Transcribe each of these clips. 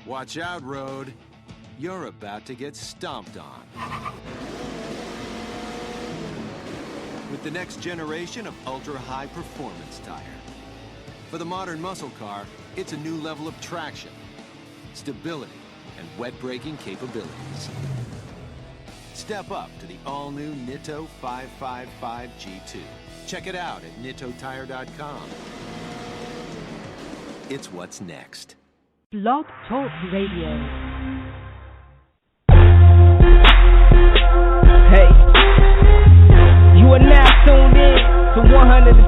Watch out, road. You're about to get stomped on. With the next generation of ultra-high performance tire. For the modern muscle car, it's a new level of traction, stability, and wet braking capabilities. Step up to the all-new Nitto 555 G2. Check it out at nittotire.com. It's what's next. Blog Talk Radio. Hey, you are now tuned in to 110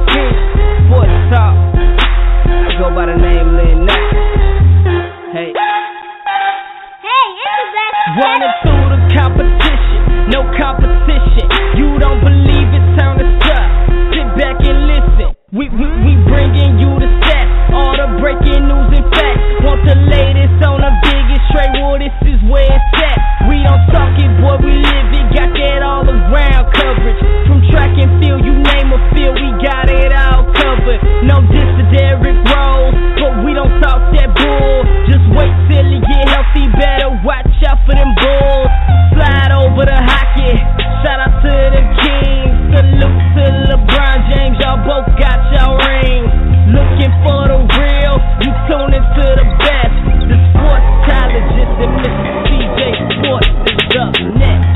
Sports Talk. I go by the name Lynn Knack. Hey, it's the best. 1 and 2 the competition, no competition. You don't believe it, turn us up. Sit back and listen. We bringing you the stats, all the breaking news and facts. Want the latest on the biggest straight, well this is where it's at. We don't talk it, boy, we live it. Got that all around coverage. From track and field, you name a field, we got it all covered. No diss to Derrick Rose, but we don't talk that bull. Just wait till he get healthy, better watch out for them bulls. Slide over the hockey, shout out to the Kings. Salute to LeBron James, y'all both got y'all rings. Looking for the real, you tune into the best. The sportologist and Mr. TJ Sports is up next.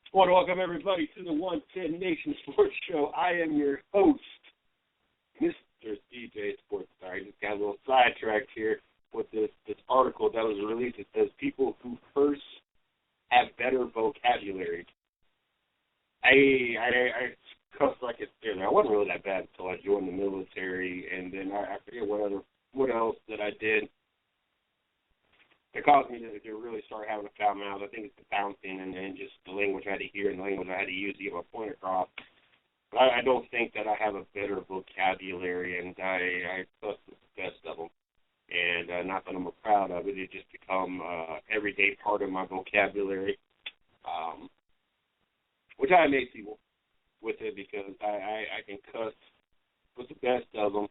I want to welcome everybody to the 110 Nation Sports Show. I am your host, Mr. DJ Sports. Sorry, just got a little sidetracked here with this article that was released. It says people who curse have better vocabulary. I cussed like a sailor. I wasn't really that bad until I joined the military, and then I forget what else that I did. It caused me to really start having a foul mouth. I think it's the bouncing and just the language I had to hear and the language I had to use to get my point across. But I don't think that I have a better vocabulary, and I cuss with the best of them. And not that I'm proud of it, it just become everyday part of my vocabulary, which I amazed people with it because I can cuss with the best of them.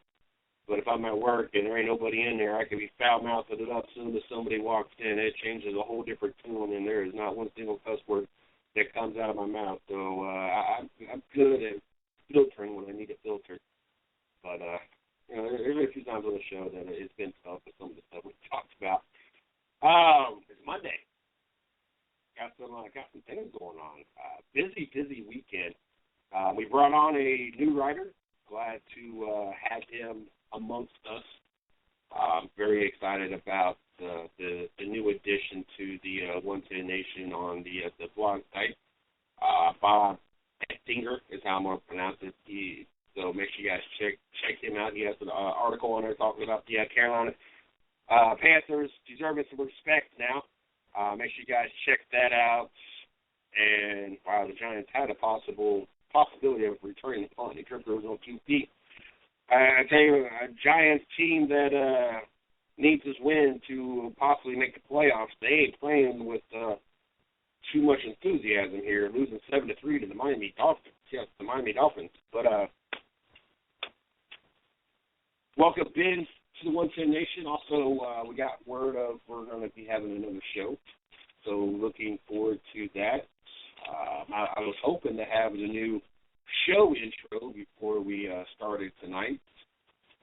But if I'm at work and there ain't nobody in there, I can be foul-mouthed it up as soon as somebody walks in. It changes a whole different tune, and there is not one single cuss word that comes out of my mouth. So I'm good at filtering when I need to filter. But, there's been a few times on the show that it's been tough with some of the stuff we talked about. It's Monday. Got some things going on. Busy weekend. We brought on a new writer. Glad to have him amongst us. I'm very excited about the new addition to the 110 Nation on the blog site. Bob Ettinger is how I'm going to pronounce it. So make sure you guys check him out. He has an article on there talking about the Carolina Panthers deserving some respect now. Make sure you guys check that out. And, wow, the Giants had a possibility of returning the punt. He tripped over on 2 feet. I tell you, a Giants team that needs this win to possibly make the playoffs. They ain't playing with too much enthusiasm here, losing 7-3 to the Miami Dolphins. Yes, the Miami Dolphins. But welcome, Ben, to the 110 Nation. Also, we got word of we're going to be having another show, so looking forward to that. I was hoping to have the new show intro before we started tonight.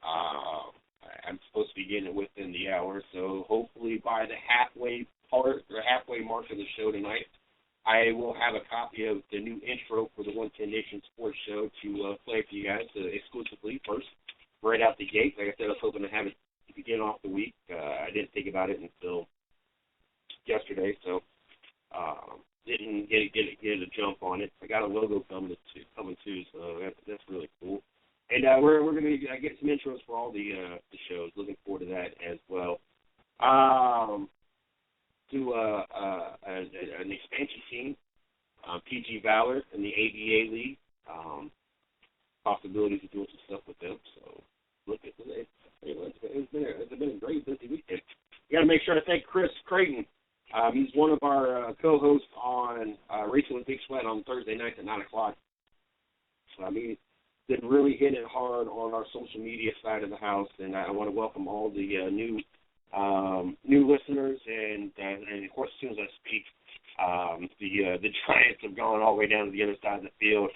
I'm supposed to be getting it within the hour, so hopefully by the halfway mark of the show tonight, I will have a copy of the new intro for the 110 Nation Sports Show to play for you guys exclusively first, right out the gate. Like I said, I was hoping to have it begin off the week. I didn't think about it until yesterday, so didn't get a jump on it. I got a logo coming too, so that's really cool. And we're going to get some intros for all the shows. Looking forward to that as well. To an expansion team, PG Valor in the ABA League. Possibilities of doing some stuff with them. So look at it. It's been a great busy weekend. We got a make sure to thank Chris Creighton. He's one of our co-hosts on Racing with Big Sweat on Thursday nights at 9 o'clock. He's been really hitting it hard on our social media side of the house, and I want to welcome all the new listeners. And of course, as soon as I speak, the Giants have gone all the way down to the other side of the field.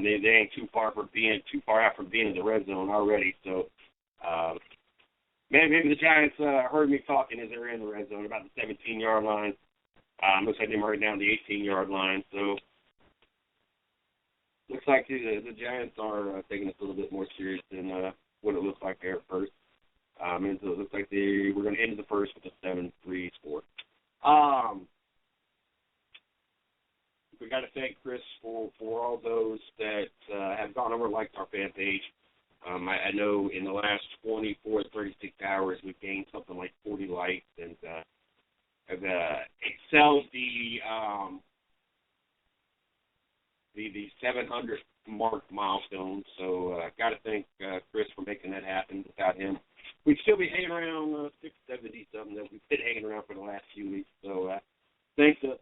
They ain't too far out from being in the red zone already. So, maybe the Giants heard me talking as they were in the red zone about the 17-yard line. Looks like they were right down the 18-yard line. So, looks like the Giants are taking this a little bit more serious than what it looked like there at first. And so it looks like they were going to end the first with a 7-3 score. We got to thank Chris for all those that have gone over and liked our fan page. I know in the last 24 to 36 hours we've gained something like 40 likes, and have excelled the 700 mark milestone. So got to thank Chris for making that happen. Without him, we'd still be hanging around 670 something that we've been hanging around for the last few weeks. So thank him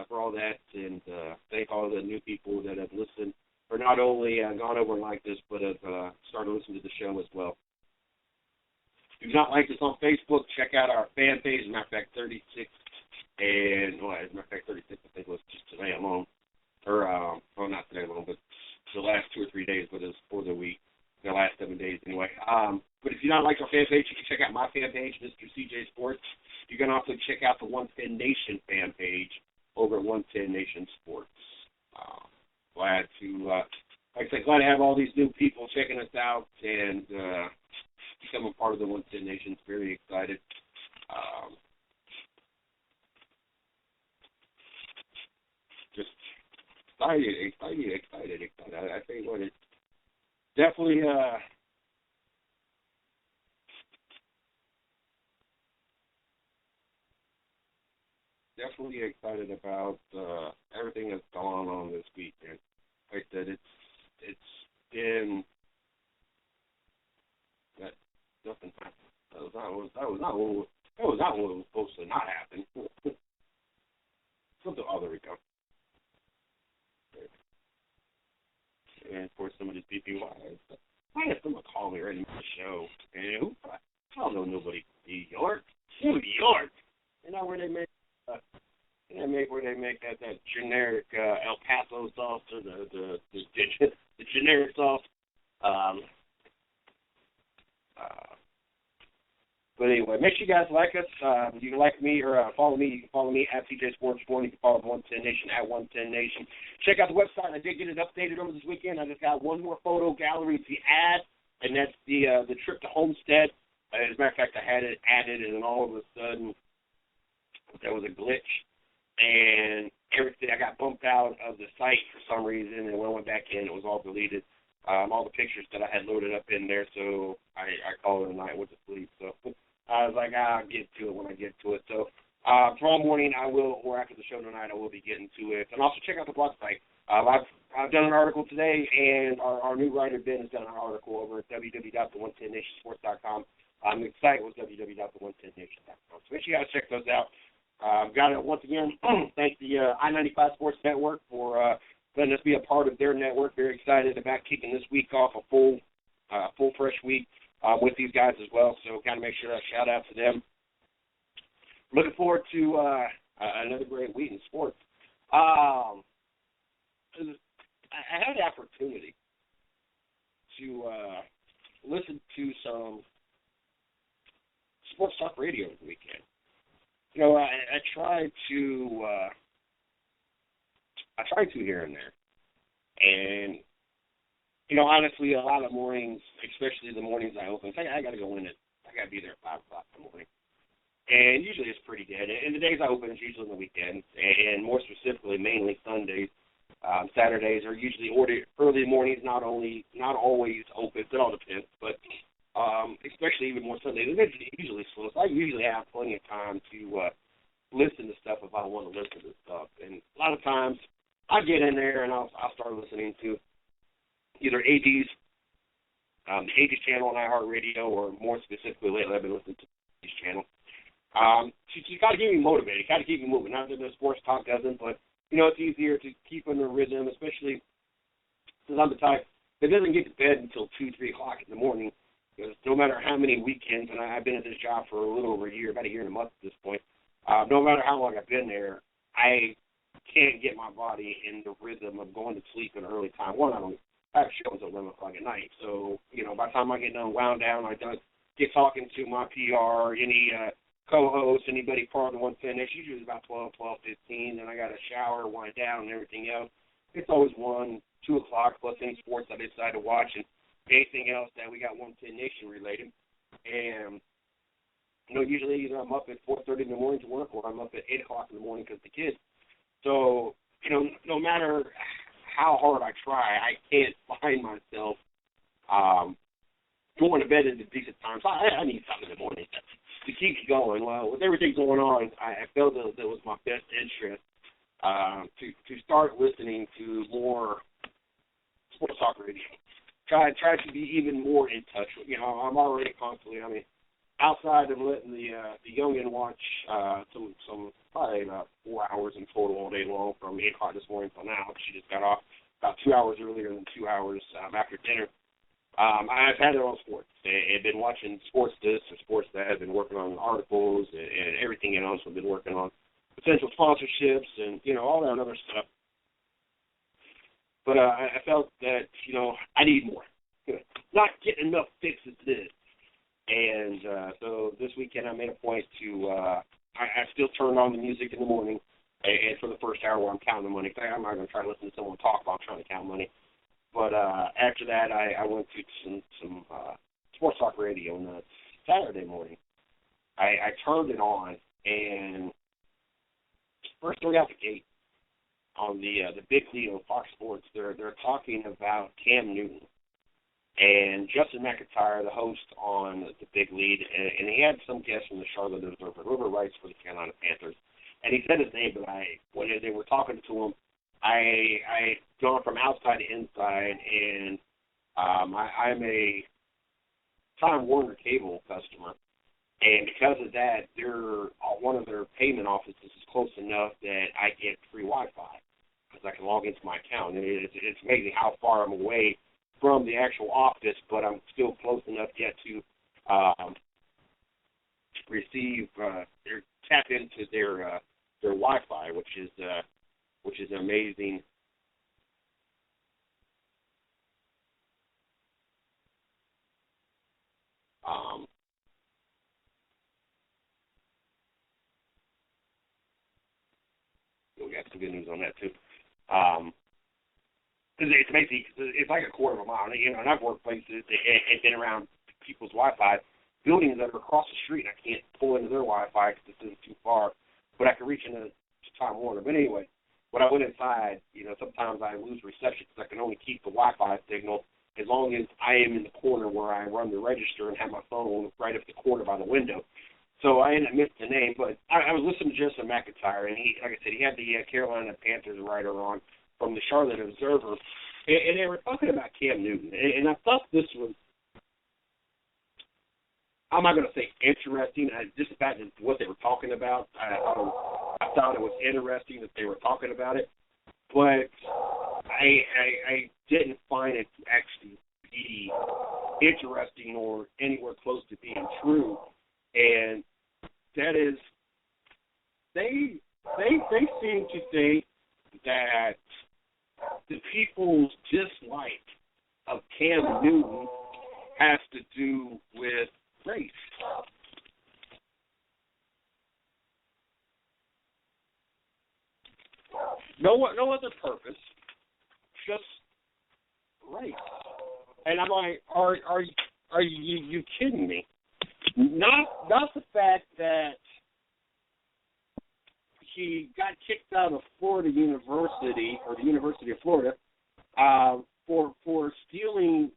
for all that, and thank all the new people that have listened, or not only gone over and liked us, but have started listening to the show as well. If you've not liked us on Facebook, check out our fan page. As a matter of fact, 36, and as a matter of fact, 36, I think it was just today alone, or well, not today alone, but the last 2 or 3 days, but it was for the week, the last 7 days anyway. But if you don't like our fan page, you can check out my fan page, Mr. CJ Sports. You can also check out the 110 Nation fan page over at 110 Nation Sports. Glad to have all these new people checking us out and becoming part of the 110 Nation. Very excited. Just excited. I think what it's definitely excited about everything that's gone on this weekend. Like I said, it's been that nothing happened. That was not what was supposed to not happen. Something other we go. And of course, some of these people, why did someone call me right in the show? And I don't know nobody from New York. New York. You know where they make that generic El Paso sauce, or the generic sauce. But anyway, make sure you guys like us. You can like me or follow me. You can follow me at CJ Sports 4. You can follow the 110 Nation at 110 Nation. Check out the website. I did get it updated over this weekend. I just got one more photo gallery to add, and that's the trip to Homestead. As a matter of fact, I had it added, and then all of a sudden there was a glitch, and everything, I got bumped out of the site for some reason, and when I went back in, it was all deleted. All the pictures that I had loaded up in there, so I called it a night and went to sleep. So I was like, I'll get to it when I get to it. So tomorrow morning I will, or after the show tonight, I will be getting to it. And also check out the blog site. I've done an article today, and our new writer, Ben, has done an article over at www.the110nationsports.com. The site was www.the110nation.com. So make sure you guys check those out. Got to, once again, thank the I-95 Sports Network for letting us be a part of their network. Very excited about kicking this week off, a full fresh week with these guys as well. So got to make sure I shout out to them. Looking forward to another great week in sports. I had the opportunity to listen to some sports talk radio this weekend. You know, I tried to here and there. And, you know, honestly, a lot of mornings, especially the mornings I open, I got to go in I got to be there at 5 o'clock in the morning. And usually it's pretty dead. And the days I open is usually on the weekends, and more specifically, mainly Sundays. Saturdays are usually early mornings, not always open, it all depends, but especially even more Sundays. It's usually slow, so I usually have plenty of time to listen to stuff if I want to listen to stuff. And a lot of times I get in there and I'll start listening to either AD's channel on iHeartRadio, or more specifically lately I've been listening to AD's channel. She's got to keep me motivated, got to keep me moving. Not that the sports talk doesn't, but, it's easier to keep in the rhythm, especially since I'm the type that doesn't get to bed until 2, 3 o'clock in the morning. Because no matter how many weekends, and I've been at this job for a little over a year, about a year and a month at this point, no matter how long I've been there, I can't get my body in the rhythm of going to sleep at an early time. One, I have shows at 11 o'clock at night. So, by the time I get done wound down, I get talking to my PR, any co-host, anybody part of the one finish, usually about 12:15, then I got to shower, wind down, and everything else. It's always 1, 2 o'clock, plus any sports I decide to watch, and anything else that we got 110 Nation related. And, usually either I'm up at 4:30 in the morning to work, or I'm up at 8 o'clock in the morning because of the kids. So, no matter how hard I try, I can't find myself going to bed at a decent time. So I need something in the morning to keep me going. Well, with everything going on, I felt that it was my best interest to start listening to more sports talk radio. Try to be even more in touch with. I'm already constantly. Outside of letting the youngin watch some probably about 4 hours in total all day long from 8 o'clock this morning till now. She just got off about 2 hours earlier than 2 hours after dinner. I've had their own sports. I've been watching sports this and sports that. I've been working on articles and everything else. I've been working on potential sponsorships and, all that other stuff. But I felt that, I need more. Not getting enough fixes to this. And so this weekend I made a point to, I still turned on the music in the morning, and for the first hour while I'm counting the money. I'm not going to try to listen to someone talk while I'm trying to count money. But after that, I went to some sports talk radio on Saturday morning. I turned it on, and first story out the gate on the big lead on Fox Sports, they're talking about Cam Newton. And Justin McIntyre, the host on the big lead, and he had some guests from the Charlotte Observer, whoever writes for the Carolina Panthers. And he said his name, but when they were talking to him, I gone from outside to inside, and I'm a Time Warner cable customer. And because of that, one of their payment offices is close enough that I get free Wi-Fi because I can log into my account. And it's amazing how far I'm away from the actual office, but I'm still close enough yet to receive or tap into their Wi-Fi, which is amazing. We got some good news on that too. It's amazing. It's like a quarter of a mile. And I've worked places and been around people's Wi-Fi, buildings that are across the street. I can't pull into their Wi-Fi because this is too far, but I can reach into Time Warner. But anyway, when I went inside, sometimes I lose reception because I can only keep the Wi-Fi signal as long as I am in the corner where I run the register and have my phone right up the corner by the window. So I ended up missing the name, but I was listening to Justin McIntyre, and he, like I said, he had the Carolina Panthers writer on from the Charlotte Observer, and they were talking about Cam Newton. And I thought this was, I'm not going to say interesting, just the fact that what they were talking about, I thought it was interesting that they were talking about it, but I didn't find it to actually be interesting or anywhere close to being true. And that is, they seem to think that the people's dislike of Cam Newton has to do with race. No other purpose, just race. And I'm like, are you kidding me? Not the fact that he got kicked out of Florida University, or the University of Florida, for stealing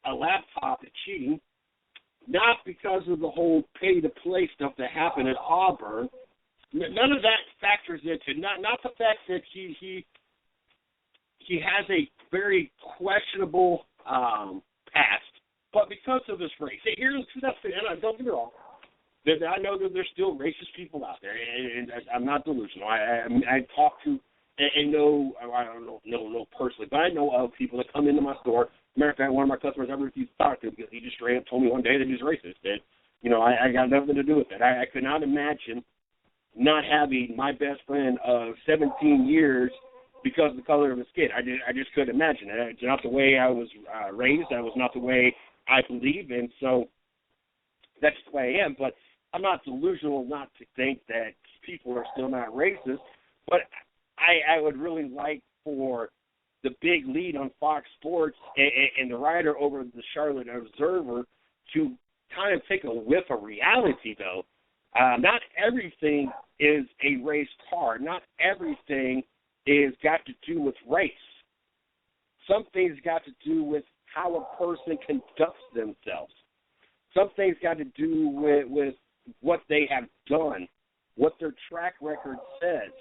a laptop and cheating, not because of the whole pay-to-play stuff that happened at Auburn. None of that factors into, not the fact that he has a very questionable past, but because of his race. Here's the thing, and don't get me wrong, I know that there's still racist people out there, and I'm not delusional. I talk to and know, I don't know personally, but I know of people that come into my store. Matter of fact, one of my customers I refused to talk to because he just straight up told me one day that he's racist. And, I got nothing to do with that. I could not imagine not having my best friend of 17 years because of the color of his skin. I just couldn't imagine it. It's not the way I was raised. That was not the way I believe, and so that's just the way I am. But I'm not delusional not to think that people are still not racist, but I would really like for the big lead on Fox Sports and the writer over the Charlotte Observer to kind of take a whiff of reality, though. Not everything is a race car. Not everything is got to do with race. Some things got to do with how a person conducts themselves. Some things got to do with what they have done, what their track record says.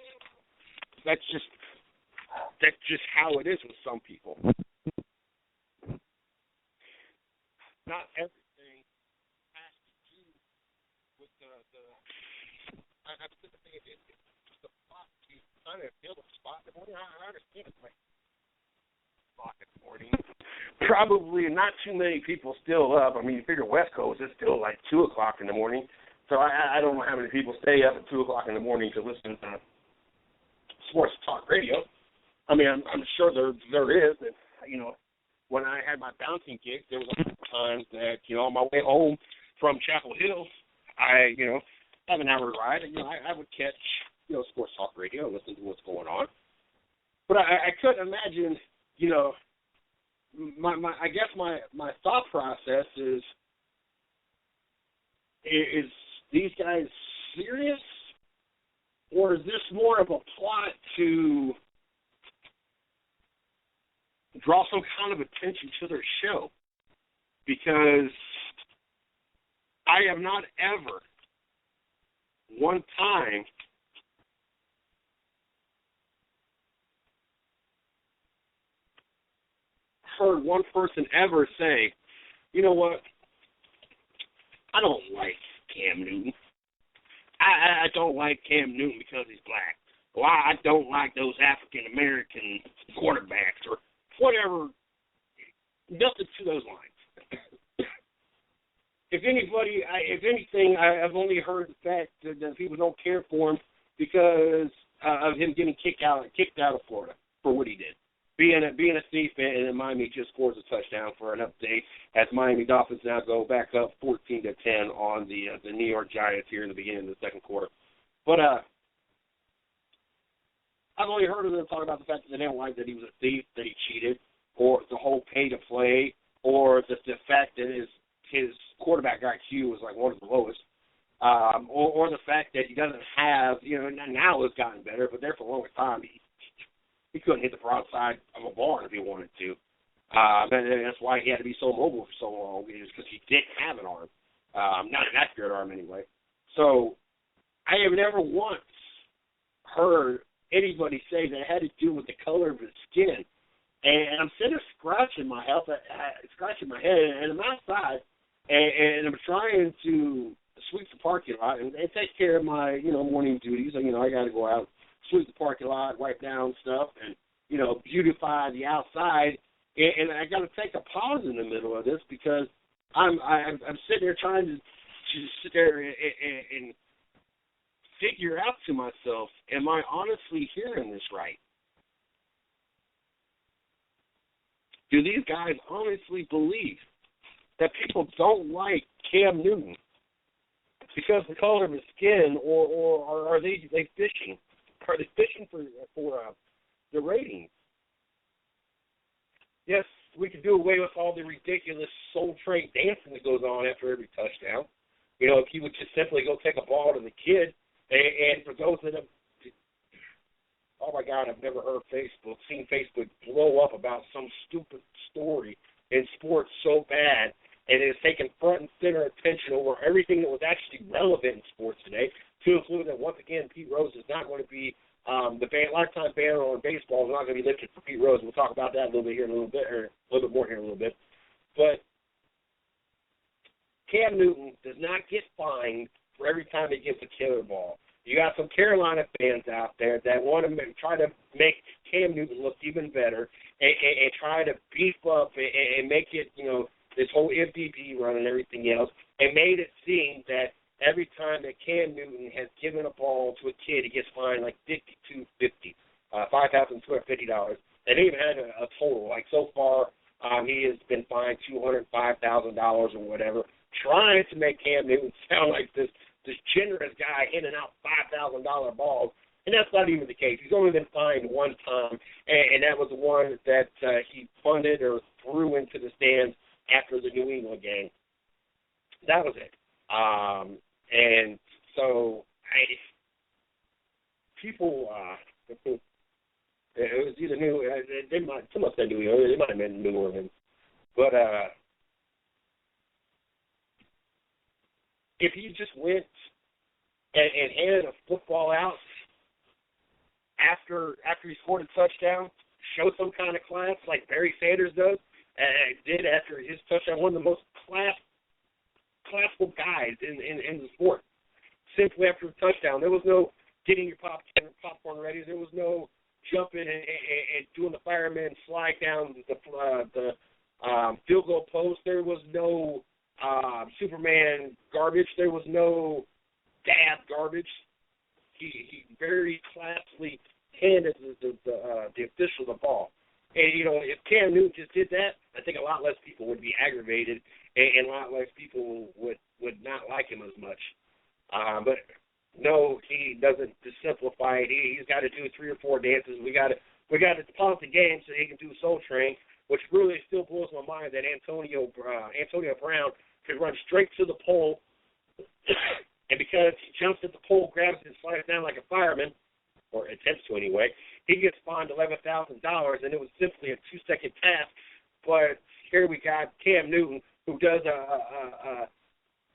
That's just how it is with some people. Not everything has to do with the I'm thinking it's just a spot to kind of build a spot in the morning. I understand it's like o'clock in the morning. Probably not too many people still up. I mean, you figure West Coast, it's still like 2 o'clock in the morning. So I don't know how many people stay up at 2 o'clock in the morning to listen to sports talk radio. I mean, I'm sure there is. And, when I had my bouncing gig, there was times that, on my way home from Chapel Hill, I, have an hour ride, and, I would catch, sports talk radio and listen to what's going on. But I couldn't imagine, I guess my thought process is these guys serious, or is this more of a plot to draw some kind of attention to their show? Because I have not ever one time heard one person ever say, you know what, I don't like Cam Newton. I don't like Cam Newton because he's black. Or I don't like those African-American quarterbacks or whatever. Nothing to those lines. If anything, I've only heard the fact that people don't care for him because of him getting kicked out of Florida for what he did. Being a thief, and Miami just scores a touchdown for an update as Miami Dolphins now go back up 14-10 on the New York Giants here in the beginning of the second quarter. But I've only heard of them talk about the fact that they don't like that he was a thief, that he cheated, or the whole pay to play, or the fact that his quarterback IQ was like one of the lowest, or the fact that he doesn't have, now it's gotten better, but there for a long time he couldn't hit the broadside of a barn if he wanted to. And that's why he had to be so mobile for so long, is because he didn't have an arm. Not an accurate arm anyway. So I have never once heard anybody say that it had to do with the color of his skin. And I'm sitting there scratching my head, and I'm outside, and I'm trying to sweep the parking lot and take care of my, morning duties. I got to go out, sweep the parking lot, wipe down stuff, and, beautify the outside. And I got to take a pause in the middle of this because I'm sitting there trying to sit there and figure out to myself, am I honestly hearing this right? Do these guys honestly believe that people don't like Cam Newton because of the color of his skin, or are they fishing? Are they fishing for the ratings? Yes, we could do away with all the ridiculous Soul Train dancing that goes on after every touchdown. If he would just simply go take a ball to the kid, and for those that have, oh my God, I've never seen Facebook blow up about some stupid story in sports so bad, and it has taken front and center attention over everything that was actually relevant in sports today, to include that once again, Pete Rose is not going to be the lifetime ban on baseball is not going to be lifted for Pete Rose. We'll talk about that a little bit more here in a little bit. But Cam Newton does not get fined for for every time he gets a killer ball. You got some Carolina fans out there that want to try to make Cam Newton look even better and try to beef up and make it, this whole MVP run and everything else, and made it seem that every time that Cam Newton has given a ball to a kid, he gets fined like $5,250, $5,250. They didn't even have a total. Like so far, he has been fined $205,000 or whatever, trying to make Cam Newton sound like this generous guy handing out $5,000 balls, and that's not even the case. He's only been fined one time, and that was the one that he funded or threw into the stands after the New England game. That was it. And so people, it was either some of them New Orleans, it might have been New Orleans, but if he just went and handed a football out after he scored a touchdown, show some kind of class like Barry Sanders does, did after his touchdown, one of the most classical guys in the sport. Simply after a touchdown, there was no getting your popcorn ready. There was no jumping and doing the fireman slide down the field goal post. There was no Superman garbage. There was no dab garbage. He very classily handed the official the ball. And, if Cam Newton just did that, I think a lot less people would be aggravated and a lot less people would not like him as much. But, no, he doesn't just simplify it. He's got to do 3 or 4 dances. We got to pause the game so he can do Soul Train, which really still blows my mind that Antonio Brown could run straight to the pole, and because he jumps at the pole, grabs it, and slides down like a fireman, or attempts to anyway, he gets fined $11,000, and it was simply a 2-second task. But here we got Cam Newton, who does a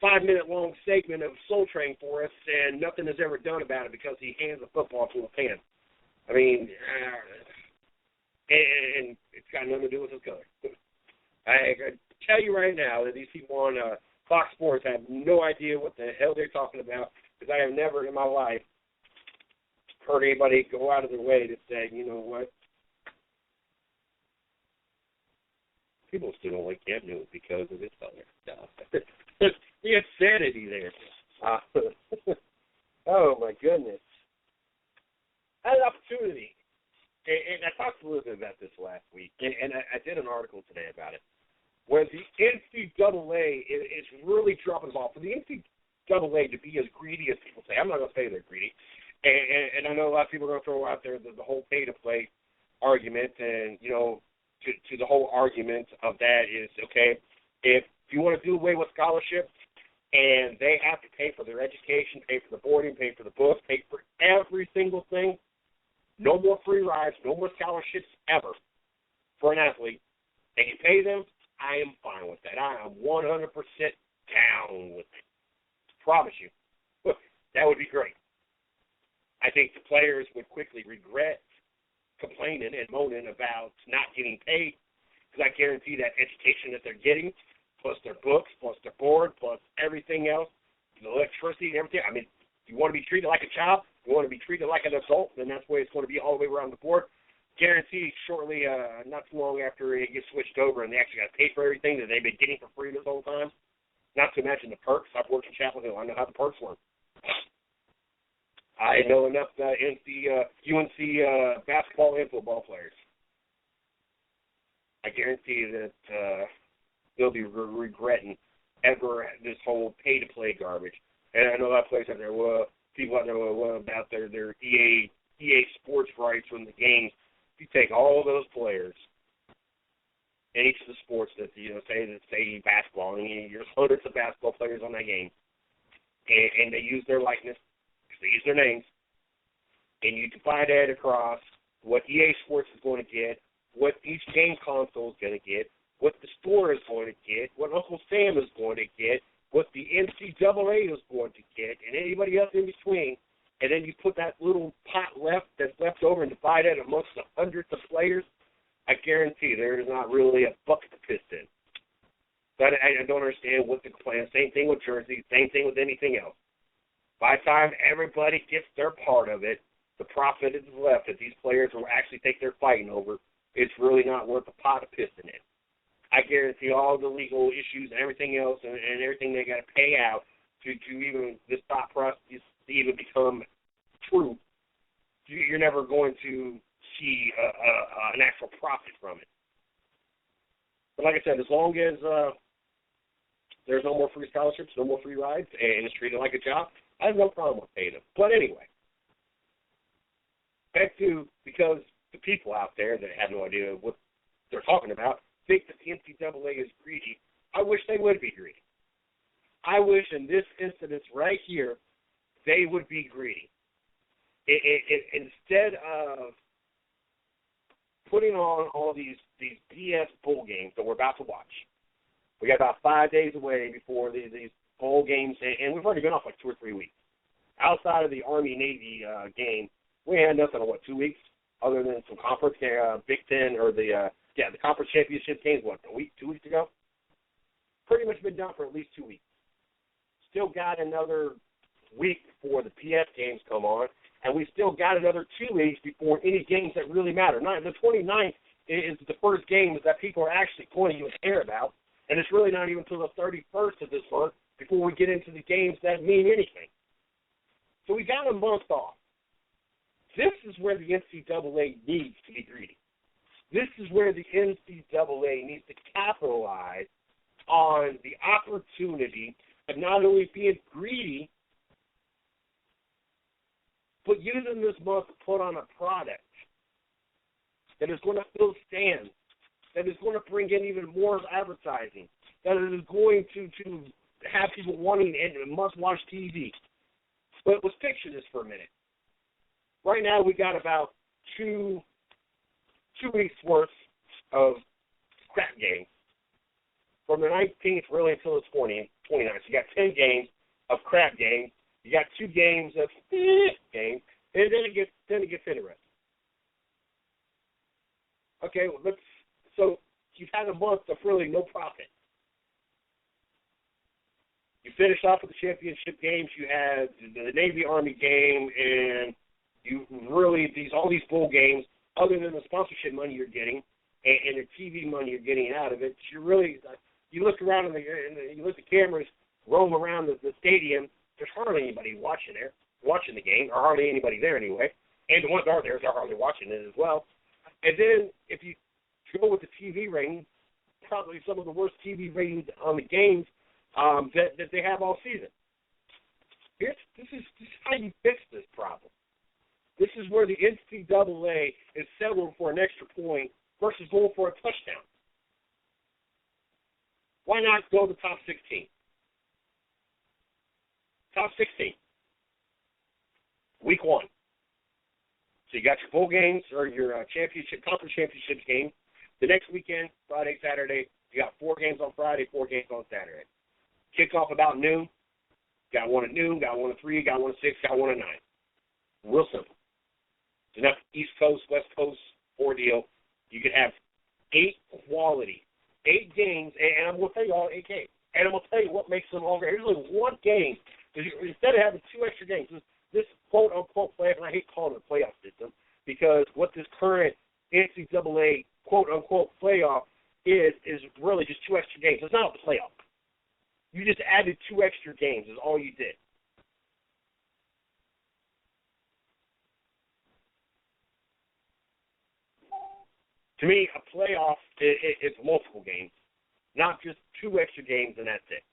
5-minute-long segment of Soul Train for us, and nothing is ever done about it because he hands a football to a fan. I mean, and it's got nothing to do with his color. I tell you right now that these people on Fox Sports have no idea what the hell they're talking about, because I have never in my life heard anybody go out of their way to say, you know what, people still don't like Cam Newton because of his color. The insanity there. Oh, my goodness. I had an opportunity, and I talked a little bit about this last week, and I did an article today about it, where the NCAA is really dropping the ball. For the NCAA to be as greedy as people say, I'm not going to say they're greedy, and I know a lot of people are going to throw out there the whole pay-to-play argument, and, to the whole argument of that is, okay, if you want to do away with scholarships and they have to pay for their education, pay for the boarding, pay for the books, pay for every single thing, no more free rides, no more scholarships ever for an athlete, and you pay them, I am fine with that. I am 100% down with it. Promise you. That would be great. I think the players would quickly regret complaining and moaning about not getting paid, because I guarantee that education that they're getting, plus their books, plus their board, plus everything else, the electricity and everything. I mean, you want to be treated like a child, you want to be treated like an adult, then that's the way it's going to be all the way around the board. Guarantee shortly, not too long after it gets switched over and they actually got to pay for everything that they've been getting for free this whole time, not to mention the perks. I've worked in Chapel Hill. I know how the perks work. I know enough UNC basketball and football players. I guarantee that they'll be regretting ever this whole pay-to-play garbage. And I know a lot of players out there, people out there about their EA sports rights from the games. If you take all those players in each of the sports that, say basketball, and there's hundreds of basketball players on that game, and they use their likeness, they use their names, and you divide that across what EA Sports is going to get, what each game console is going to get, what the store is going to get, what Uncle Sam is going to get, what the NCAA is going to get, and anybody else in between, and then you put that little pot that's left over and divide it amongst the hundreds of players, I guarantee there is not really a bucket to piss in. But I don't understand what the plan. Same thing with jerseys, same thing with anything else. By the time everybody gets their part of it, the profit is left that these players will actually think they're fighting over. It's really not worth a pot of piss in it. I guarantee all the legal issues and everything else and everything they got to pay out to even this thought process to even become true, you're never going to see an actual profit from it. But like I said, as long as there's no more free scholarships, no more free rides, and it's treated like a job, I have no problem with paying them. But anyway, back to, because the people out there that have no idea what they're talking about think that the NCAA is greedy. I wish they would be greedy. I wish in this instance right here, they would be greedy. Instead of putting on all these BS bowl games that we're about to watch, we got about 5 days away before these bowl games, and we've already been off like 2 or 3 weeks. Outside of the Army-Navy game, we had nothing in, 2 weeks, other than some conference, Big Ten, or the conference championship games, 2 weeks ago? Pretty much been done for at least 2 weeks. Still got another week before the PS games come on, and we still got another 2 weeks before any games that really matter. The 29th is the first game that people are actually going to even care about, and it's really not even until the 31st of this month before we get into the games that mean anything. So we got a month off. This is where the NCAA needs to be greedy. This is where the NCAA needs to capitalize on the opportunity of not only being greedy, but using this month to put on a product that is going to fill stands, that is going to bring in even more advertising, that is going to have people wanting and must-watch TV. But let's picture this for a minute. Right now we got about two weeks' worth of crap games. From the 19th really until the 29th. So you got 10 games of crap games. You got 2 games of games, and then it gets interesting. Okay, so you've had a month of really no profit. You finish off with the championship games. You had the Navy-Army game, and you really all these bowl games, other than the sponsorship money you're getting and the TV money you're getting out of it, you look around and you let the cameras roam around the stadium. There's hardly anybody watching the game, or hardly anybody there anyway. And the ones that are there, they're hardly watching it as well. And then if you go with the TV ratings, probably some of the worst TV ratings on the games that they have all season. This is how you fix this problem. This is where the NCAA is settling for an extra point versus going for a touchdown. Why not go to the top 16? Top 16. Week 1. So you got your bowl games or your conference championships game. The next weekend, Friday, Saturday, you got 4 games on Friday, 4 games on Saturday. Kickoff about noon. Got one at noon, got one at 3, got one at 6, got one at 9. Real simple. It's enough East Coast, West Coast ordeal. You could have 8 games, and I'm going to tell you all 8 games. And I'm going to tell you what makes them all great. There's only one game. Instead of having 2 extra games, this quote-unquote playoff, and I hate calling it a playoff system, because what this current NCAA quote-unquote playoff is really just 2 extra games. It's not a playoff. You just added 2 extra games is all you did. To me, a playoff is multiple games, not just 2 extra games and that's it.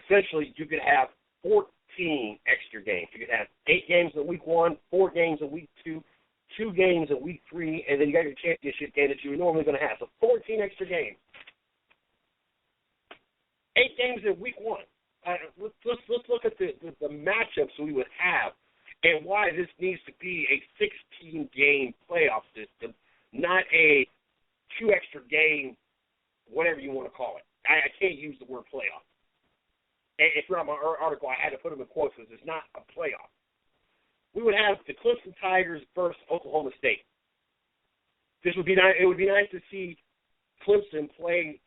Essentially, you could have 14 extra games. You could have 8 games in week 1, 4 games in week 2, 2 games in week 3, and then you got your championship game that you were normally going to have. So 14 extra games. 8 games in week 1. Let's look at the matchups we would have and why this needs to be a 16-game playoff system, not a 2 extra game, whatever you want to call it. I can't use the word playoff. If you're on my article, I had to put them in quotes because it's not a playoff. We would have the Clemson Tigers versus Oklahoma State. This would be nice. It would be nice to see Clemson play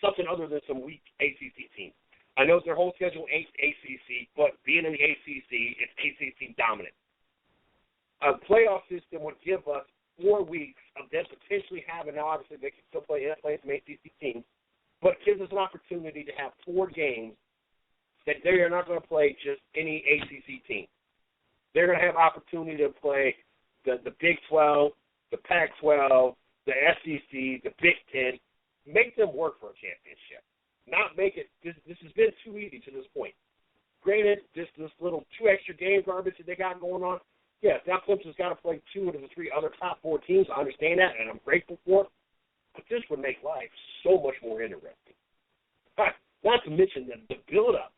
something other than some weak ACC teams. I know their whole schedule ain't ACC, but being in the ACC, it's ACC dominant. A playoff system would give us 4 weeks of them potentially having, now obviously they can still play some ACC teams, but it gives us an opportunity to have 4 games that they are not going to play just any ACC team. They're going to have opportunity to play the Big 12, the Pac-12, the SEC, the Big 10, make them work for a championship. Not make it, this has been too easy to this point. Granted, this little 2 extra game garbage that they got going on, yes, now Clemson's got to play 2 of the 3 other top 4 teams. I understand that, and I'm grateful for it. But this would make life so much more interesting. Not to mention the build-ups,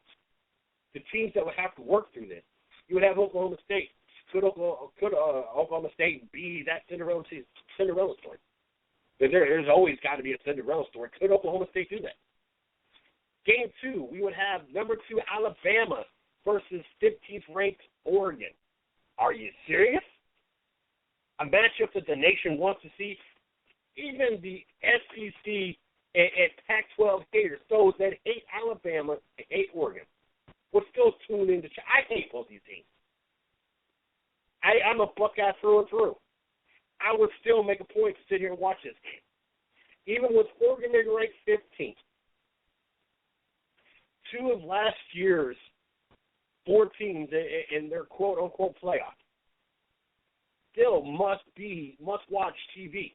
the teams that would have to work through this. You would have Oklahoma State. Could Oklahoma State be that Cinderella story? There's always got to be a Cinderella story. Could Oklahoma State do that? Game 2, we would have number 2 Alabama versus 15th ranked Oregon. Are you serious? A matchup that the nation wants to see. Even the SEC and Pac-12 haters, those that hate Alabama and hate Oregon, will still tune in to. I hate both these teams. I'm a Buckeye through and through. I would still make a point to sit here and watch this game. Even with Oregon being ranked 15th, 2 of last year's 4 teams in their quote-unquote playoff still must-watch TV.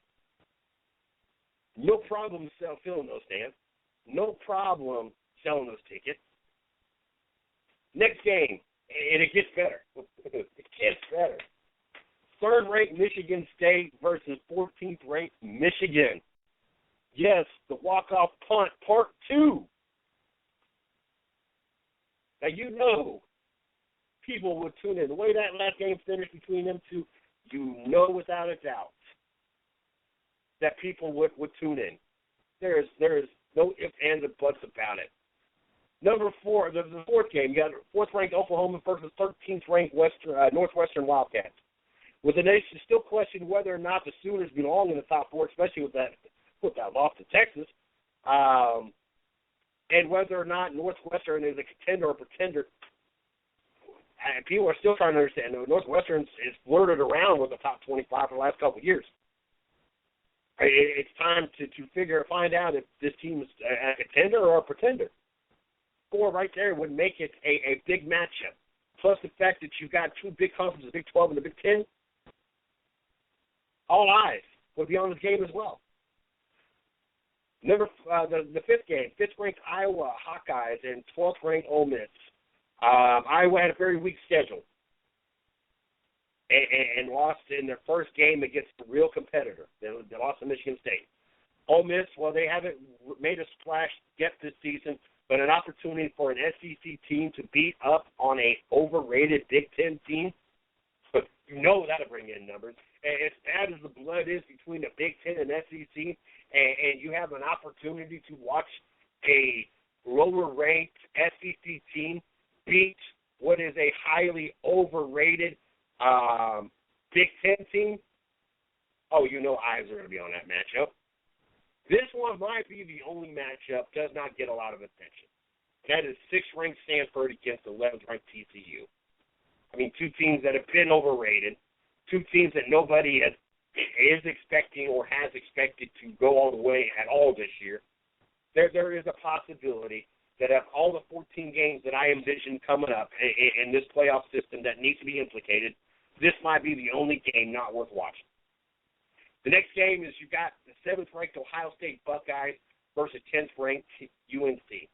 No problem filling those stands. No problem selling those tickets. Next game, and it gets better. It gets better. 3rd-ranked Michigan State versus 14th-ranked Michigan. Yes, the walk-off punt, part 2. Now, you know people would tune in. The way that last game finished between them 2, you know without a doubt that people would tune in. There is no ifs, ands, or buts about it. Number 4, the 4th game, you got 4th-ranked Oklahoma versus 13th-ranked Northwestern Wildcats. With the nation still questioning whether or not the Sooners belong in the top 4, especially with that loss to Texas, and whether or not Northwestern is a contender or pretender. And people are still trying to understand. Northwestern is flirted around with the top 25 for the last couple of years. It's time to find out if this team is a contender or a pretender. 4 right there would make it a big matchup. Plus the fact that you've got 2 big conferences, the Big 12 and the Big 10. All eyes would be on this game as well. The 5th game, 5th-ranked Iowa Hawkeyes and 12th-ranked Ole Miss. Iowa had a very weak schedule and lost in their first game against a real competitor. They lost to Michigan State. Ole Miss, well, they haven't made a splash yet this season, but an opportunity for an SEC team to beat up on a overrated Big Ten team. But you know that'll bring in numbers. And as bad as the blood is between the Big Ten and SEC, and you have an opportunity to watch a lower-ranked SEC team beat what is a highly overrated Big Ten team, oh, you know eyes are going to be on that matchup. This one might be the only matchup does not get a lot of attention. That is 6th-ranked Stanford against 11th-ranked TCU. I mean, 2 teams that have been overrated, 2 teams that nobody is expecting or has expected to go all the way at all this year. There is a possibility that of all the 14 games that I envision coming up in this playoff system that needs to be implicated, this might be the only game not worth watching. The next game is you got the 7th-ranked Ohio State Buckeyes versus 10th-ranked UNC.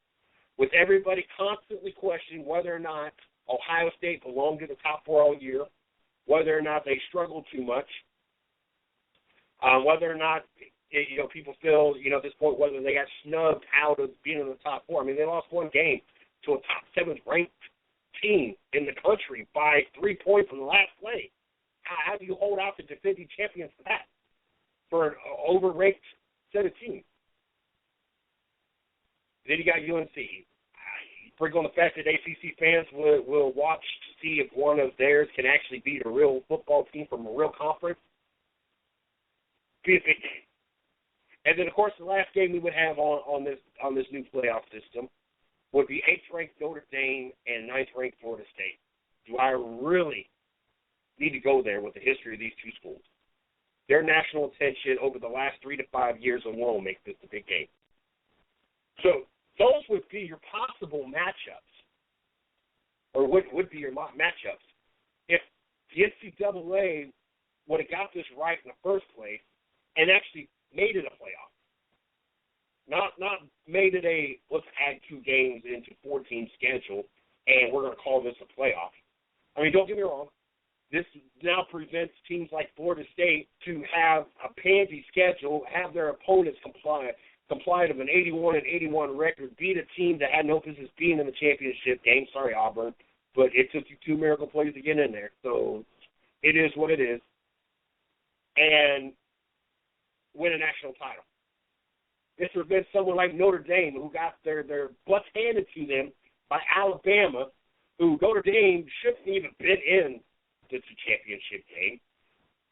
With everybody constantly questioning whether or not Ohio State belonged in the top 4 all year, whether or not they struggled too much, whether or not people feel at this point whether they got snubbed out of being in the top 4. I mean, they lost 1 game to a top 7th-ranked team in the country by 3 points from the last play. How do you hold out the defending champions for that? For an overranked set of teams. Then you got UNC. Bring on the fact that ACC fans will watch to see if one of theirs can actually beat a real football team from a real conference. And then, of course, the last game we would have on this new playoff system would be 8th-ranked Notre Dame and 9th-ranked Florida State. Do I really need to go there with the history of these two schools? Their national attention over the last 3 to 5 years alone makes this a big game. So those would be your possible matchups, or would be your matchups. If the NCAA would have got this right in the first place and actually made it a playoff, not made it a let's add 2 games into 4-team schedule and we're going to call this a playoff. I mean, don't get me wrong. This now prevents teams like Florida State to have a pansy schedule, have their opponents compliant of an 81-81 record, beat a team that had no business being in the championship game. Sorry, Auburn, but it took you 2 miracle plays to get in there. So it is what it is. And win a national title. This prevents someone like Notre Dame, who got their butts handed to them by Alabama, who Notre Dame shouldn't even been in the championship game.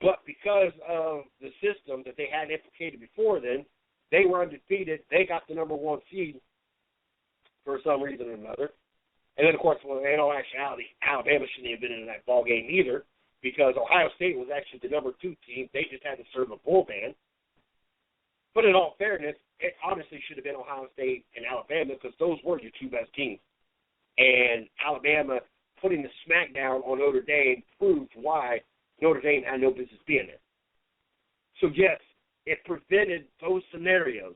But because of the system that they had implicated before then, they were undefeated. They got the number 1 seed for some reason or another. And then, of course, in all actuality, Alabama shouldn't have been in that ball game either, because Ohio State was actually the number 2 team. They just had to serve a bull ban. But in all fairness, it honestly should have been Ohio State and Alabama, because those were your 2 best teams. And Alabama putting the smackdown on Notre Dame proved why Notre Dame had no business being there. So, yes, it prevented those scenarios.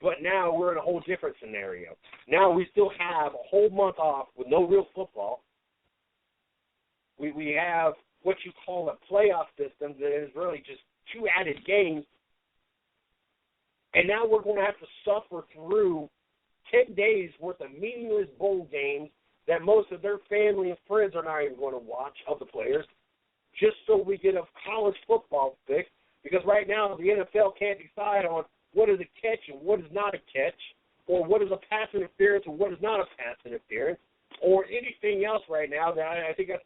But now we're in a whole different scenario. Now we still have a whole month off with no real football. We have what you call a playoff system that is really just 2 added games. And now we're going to have to suffer through 10 days worth of meaningless bowl games that most of their family and friends are not even going to watch of the players, just so we get a college football fix. Because right now the NFL can't decide on what is a catch and what is not a catch, or what is a pass interference and what is not a pass interference, or anything else right now. That I think that's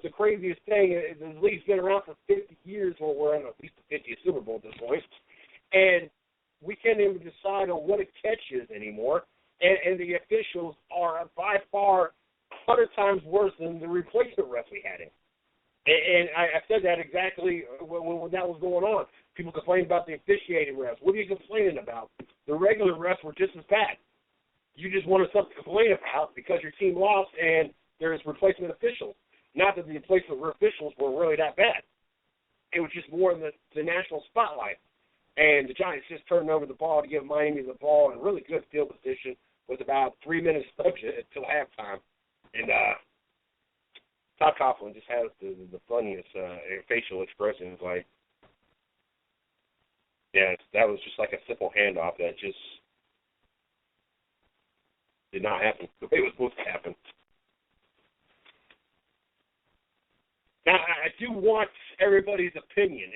the craziest thing. The league's been around for 50 years, or we're in at least the 50th Super Bowl at this point, and we can't even decide on what a catch is anymore. And the officials are by far 100 times worse than the replacement refs we had in. And I said that exactly when that was going on. People complain about the officiating refs. What are you complaining about? The regular refs were just as bad. You just wanted something to complain about because your team lost and there's replacement officials. Not that the replacement officials were really that bad. It was just more in the national spotlight. And the Giants just turned over the ball to give Miami the ball in really good field position with about 3 minutes left until halftime. And Todd Coughlin just has the funniest facial expressions. Like, yeah, that was just like a simple handoff that just did not happen the way it was supposed to happen. Now, I do want everybody's opinion,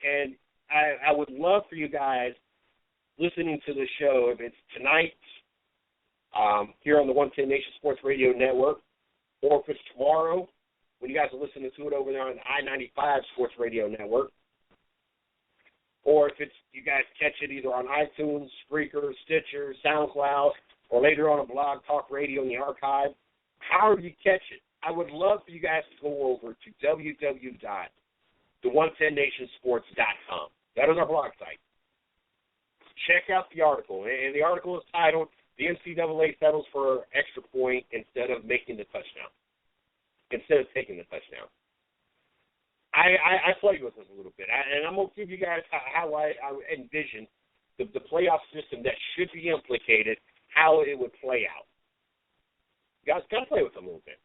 and I would love for you guys listening to the show, if it's tonight here on the 110 Nation Sports Radio Network, or if it's tomorrow when you guys are listening to it over there on the I-95 Sports Radio Network, or if it's you guys catch it either on iTunes, Spreaker, Stitcher, SoundCloud, or later on a Blog Talk Radio in the archive. However you catch it, I would love for you guys to go over to www.the110nationsports.com. That is our blog site. Check out the article, and the article is titled, "The NCAA Settles for Extra Point Instead of Making the Touchdown." Instead of taking the touchdown. I played with this a little bit, and I'm going to give you guys how I envision the playoff system that should be implicated, how it would play out. You guys got to play with it a little bit.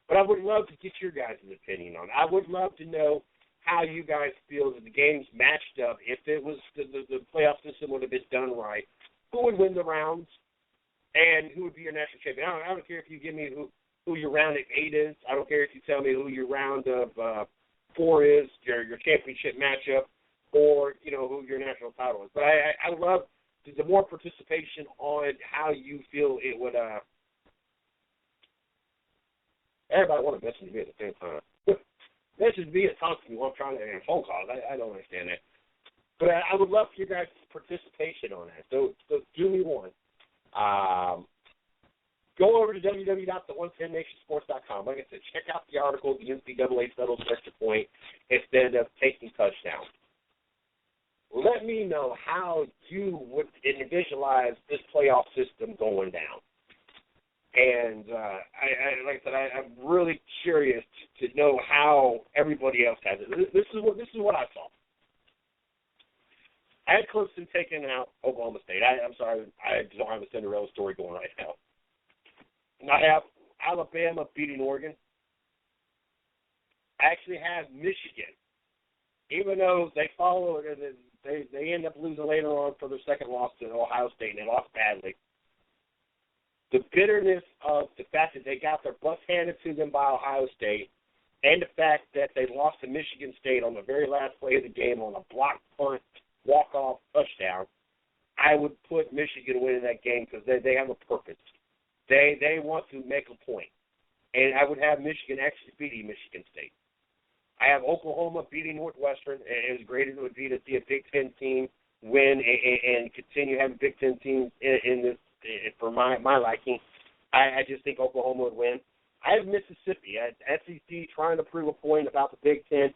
But I would love to get your guys' opinion on it. I would love to know how you guys feel that the games matched up. If it was the playoff system would have been done right, who would win the rounds, and who would be your national champion? I don't care if you give me who your round of 8 is. I don't care if you tell me who your round of 4 is, your championship matchup, or who your national title is. But I love the more participation on how you feel it would. Everybody want to message me at the same time. Message me and talk to me while I'm trying to answer phone calls. I don't understand that. But I would love for you guys' participation on that. So do me one. go over to www.the110nationsports.com. Like I said, check out the article, the NCAA settles extra point instead of taking touchdowns. Let me know how you would visualize this playoff system going down. And like I said, I'm really curious to know how everybody else has it. This is what I saw. I had Clemson taking out Oklahoma State. I'm sorry, I don't have a Cinderella story going right now. And I have Alabama beating Oregon. I actually have Michigan, even though they follow it, they end up losing later on for their second loss to Ohio State, and they lost badly. The bitterness of the fact that they got their butts handed to them by Ohio State, and the fact that they lost to Michigan State on the very last play of the game on a block punt, walk-off touchdown, I would put Michigan winning that game because they have a purpose. They want to make a point. And I would have Michigan actually beating Michigan State. I have Oklahoma beating Northwestern, and as great as it would be to see a Big Ten team win and continue having Big Ten teams in this, for my liking, I just think Oklahoma would win. I have Mississippi at SEC trying to prove a point about the Big Ten.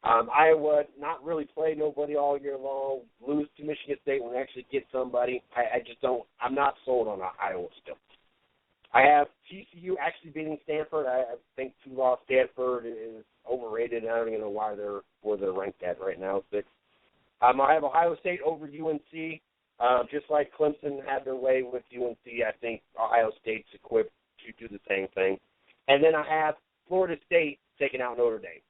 Iowa not really play nobody all year long, lose to Michigan State when they actually get somebody. I just don't. I'm not sold on Iowa still. I have TCU actually beating Stanford. I think 2-loss Stanford is overrated. I don't even know where they're ranked at right now. 6. I have Ohio State over UNC. Just like Clemson had their way with UNC, I think Ohio State's equipped to do the same thing. And then I have Florida State taking out Notre Dame.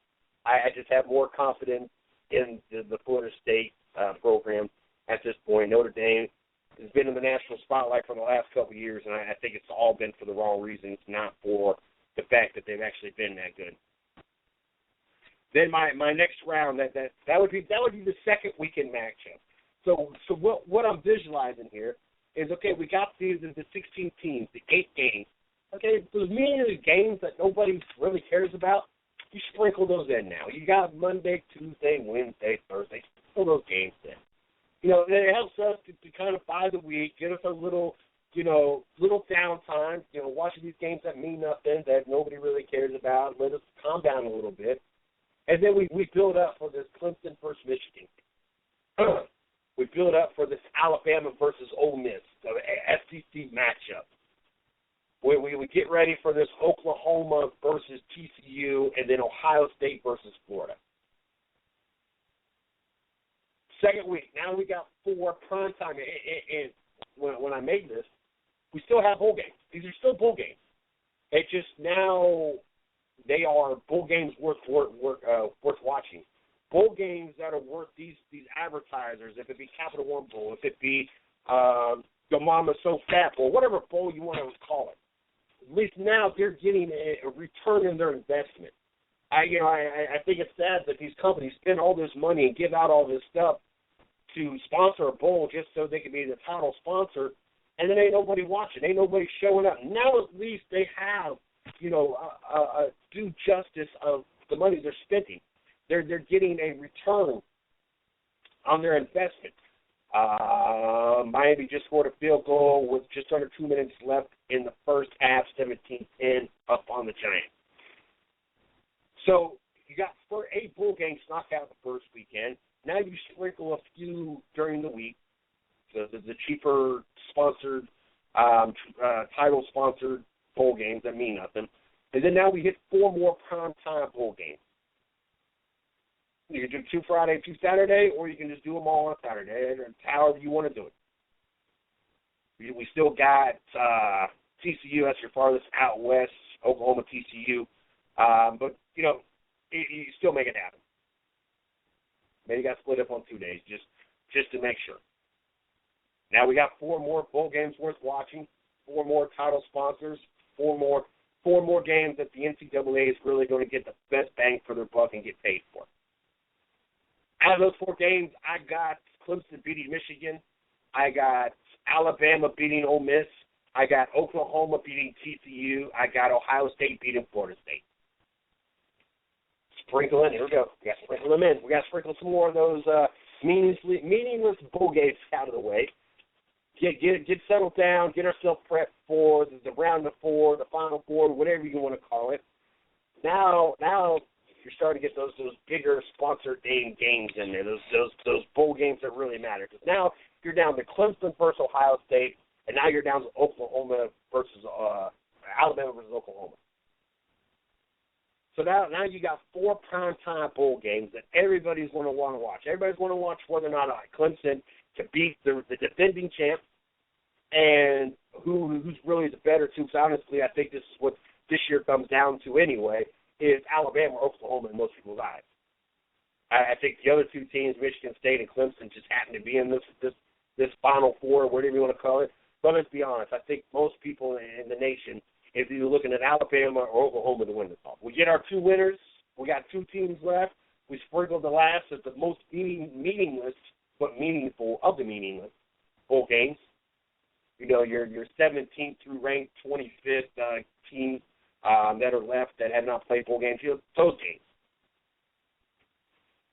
I just have more confidence in the Florida State program at this point. Notre Dame has been in the national spotlight for the last couple of years, and I think it's all been for the wrong reasons, not for the fact that they've actually been that good. Then my next round, that would be the second weekend matchup. So what I'm visualizing here is, okay, we got the 16 teams, the 8 games. Okay, those meaningless games that nobody really cares about, you sprinkle those in now. You got Monday, Tuesday, Wednesday, Thursday. Sprinkle those games in. You know, it helps us to kind of buy the week, get us a little downtime, watching these games that mean nothing, that nobody really cares about, let us calm down a little bit. And then we build up for this Clemson versus Michigan. We build up for this Alabama versus Ole Miss, the SEC matchup. We get ready for this Oklahoma versus TCU, and then Ohio State versus Florida. Second week, now we got 4 prime time. And when I made this, we still have bowl games. These are still bowl games. It's just now they are bowl games worth watching. Bowl games that are worth these advertisers, if it be Capital One Bowl, if it be Your Mama's So Fat Bowl, whatever bowl you want to call it. At least now they're getting a return in their investment. I think it's sad that these companies spend all this money and give out all this stuff to sponsor a bowl just so they can be the title sponsor, and then ain't nobody watching, ain't nobody showing up. Now at least they have, a due justice of the money they're spending. They're getting a return on their investment. Miami just scored a field goal with just under 2 minutes left in the first half, 17-10 up on the Giants. So you got 8 bowl games knocked out the first weekend. Now you sprinkle a few during the week, the cheaper sponsored, title-sponsored bowl games that mean nothing. And then now we hit 4 more prime-time bowl games. You can do 2 Friday, 2 Saturday, or you can just do them all on Saturday, however you want to do it. We still got TCU, that's your farthest out west, Oklahoma TCU. But, you still make it happen. Maybe got split up on 2 days just to make sure. Now we got 4 more bowl games worth watching, 4 more title sponsors, 4 more games that the NCAA is really going to get the best bang for their buck and get paid for. Out of those 4 games, I got Clemson beating Michigan. I got Alabama beating Ole Miss. I got Oklahoma beating TCU. I got Ohio State beating Florida State. Sprinkle in. Here we go. We got to sprinkle them in. We got to sprinkle some more of those meaningless bowl games out of the way. get settled down, get ourselves prepped for the round of 4, the Final Four, whatever you want to call it. Now you're starting to get those bigger sponsored games in there, those bowl games that really matter. Because now you're down to Clemson versus Ohio State, and now you're down to Oklahoma versus Alabama versus Oklahoma. So now you got 4 primetime bowl games that everybody's going to want to watch. Everybody's going to watch whether or not Clemson can beat the defending champ and who's really the better two. Because honestly, I think this is what this year comes down to anyway, is Alabama or Oklahoma in most people's eyes. I think the other two teams, Michigan State and Clemson, just happen to be in this Final Four, whatever you want to call it. But let's be honest, I think most people in the nation, if you're looking at Alabama or Oklahoma to win the ball. We get our 2 winners. We got 2 teams left. We sprinkled the last of the most meaningless but meaningful of the meaningless bowl games. You know, your 17th through ranked 25th teams that are left that have not played bowl games. You know, those games.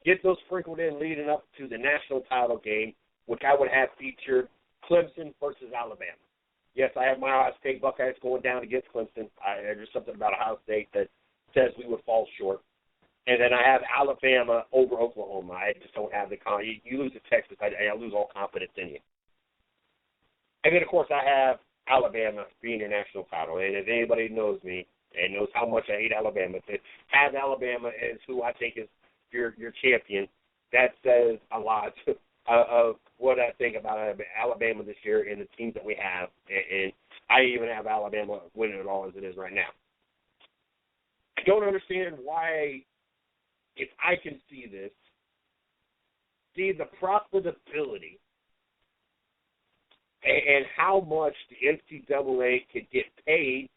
Get those sprinkled in leading up to the national title game, which I would have featured Clemson versus Alabama. Yes, I have my Ohio State Buckeyes going down against Clemson. There's something about Ohio State that says we would fall short. And then I have Alabama over Oklahoma. I just don't have the – you lose to Texas, I lose all confidence in you. And then, of course, I have Alabama being your national title. And if anybody knows me and knows how much I hate Alabama, to have Alabama as who I think is your champion, that says a lot of what I think about Alabama this year and the teams that we have. And I even have Alabama winning it all as it is right now. I don't understand why, if I can see this, see the profitability and how much the NCAA could get paid,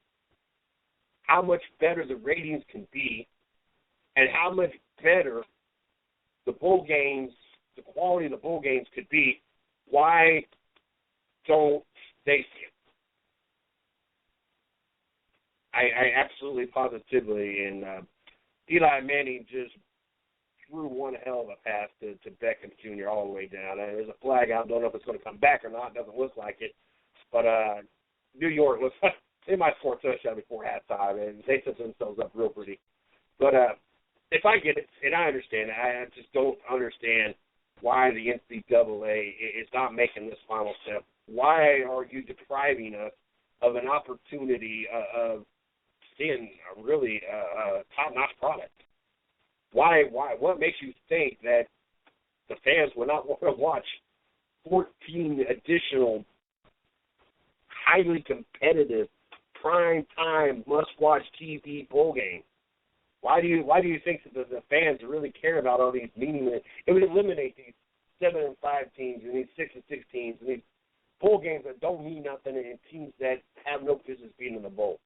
how much better the ratings can be, and how much better the bowl games, the quality of the bowl games could be. Why don't they see it? I absolutely positively, and Eli Manning just threw one hell of a pass to Beckham Jr. all the way down. There's a flag out. Don't know if it's going to come back or not. Doesn't look like it. But New York looks like they might score a touchdown before halftime, and they set themselves up real pretty. But if I get it, and I understand it, I just don't understand why the NCAA is not making this final step. Why are you depriving us of an opportunity of seeing a really top-notch product? Why? What makes you think that the fans would not want to watch 14 additional highly competitive, prime-time, must-watch TV bowl games? Why do you think that the fans really care about all these meaningless? It would eliminate these 7-5 teams and these 6-6 teams and these bowl games that don't mean nothing and teams that have no business being in the bowl.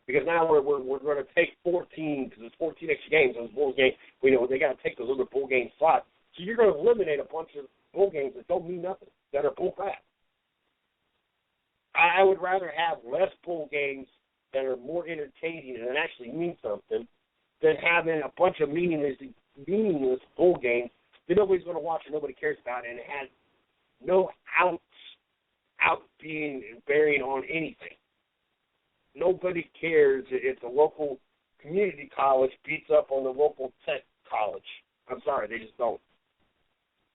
Because now we're going to take 14, because there's 14 extra games, those bowl games, we know they got to take those other bowl game slots. So you're going to eliminate a bunch of bowl games that don't mean nothing, that are bull crap. I would rather have less bowl games that are more entertaining and actually mean something than having a bunch of meaningless bowl games that nobody's going to watch and nobody cares about, and it has no bearing on anything. Nobody cares if the local community college beats up on the local tech college. I'm sorry, they just don't.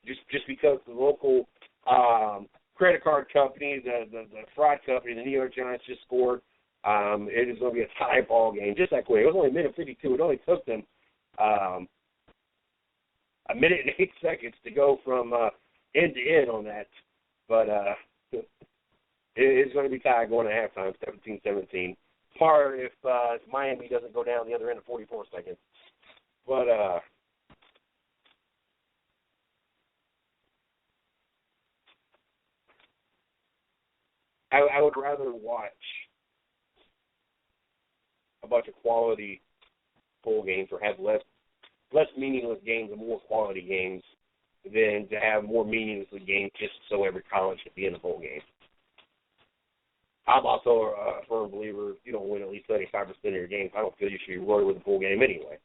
Just because the local credit card company, the fraud company, the New York Giants just scored, it is going to be a tie ball game just that quick. It was only a minute 52. It only took them a minute and 8 seconds to go from end to end on that. But it's going to be tied going to halftime, 17-17. Par if Miami doesn't go down the other end of 44 seconds. But I would rather watch a bunch of quality bowl games or have less meaningless games and more quality games than to have more meaningless games just so every college should be in a bowl game. I'm also a firm believer if you don't win at least 75% of your games, I don't feel you should be rewarded with a bowl game anyway.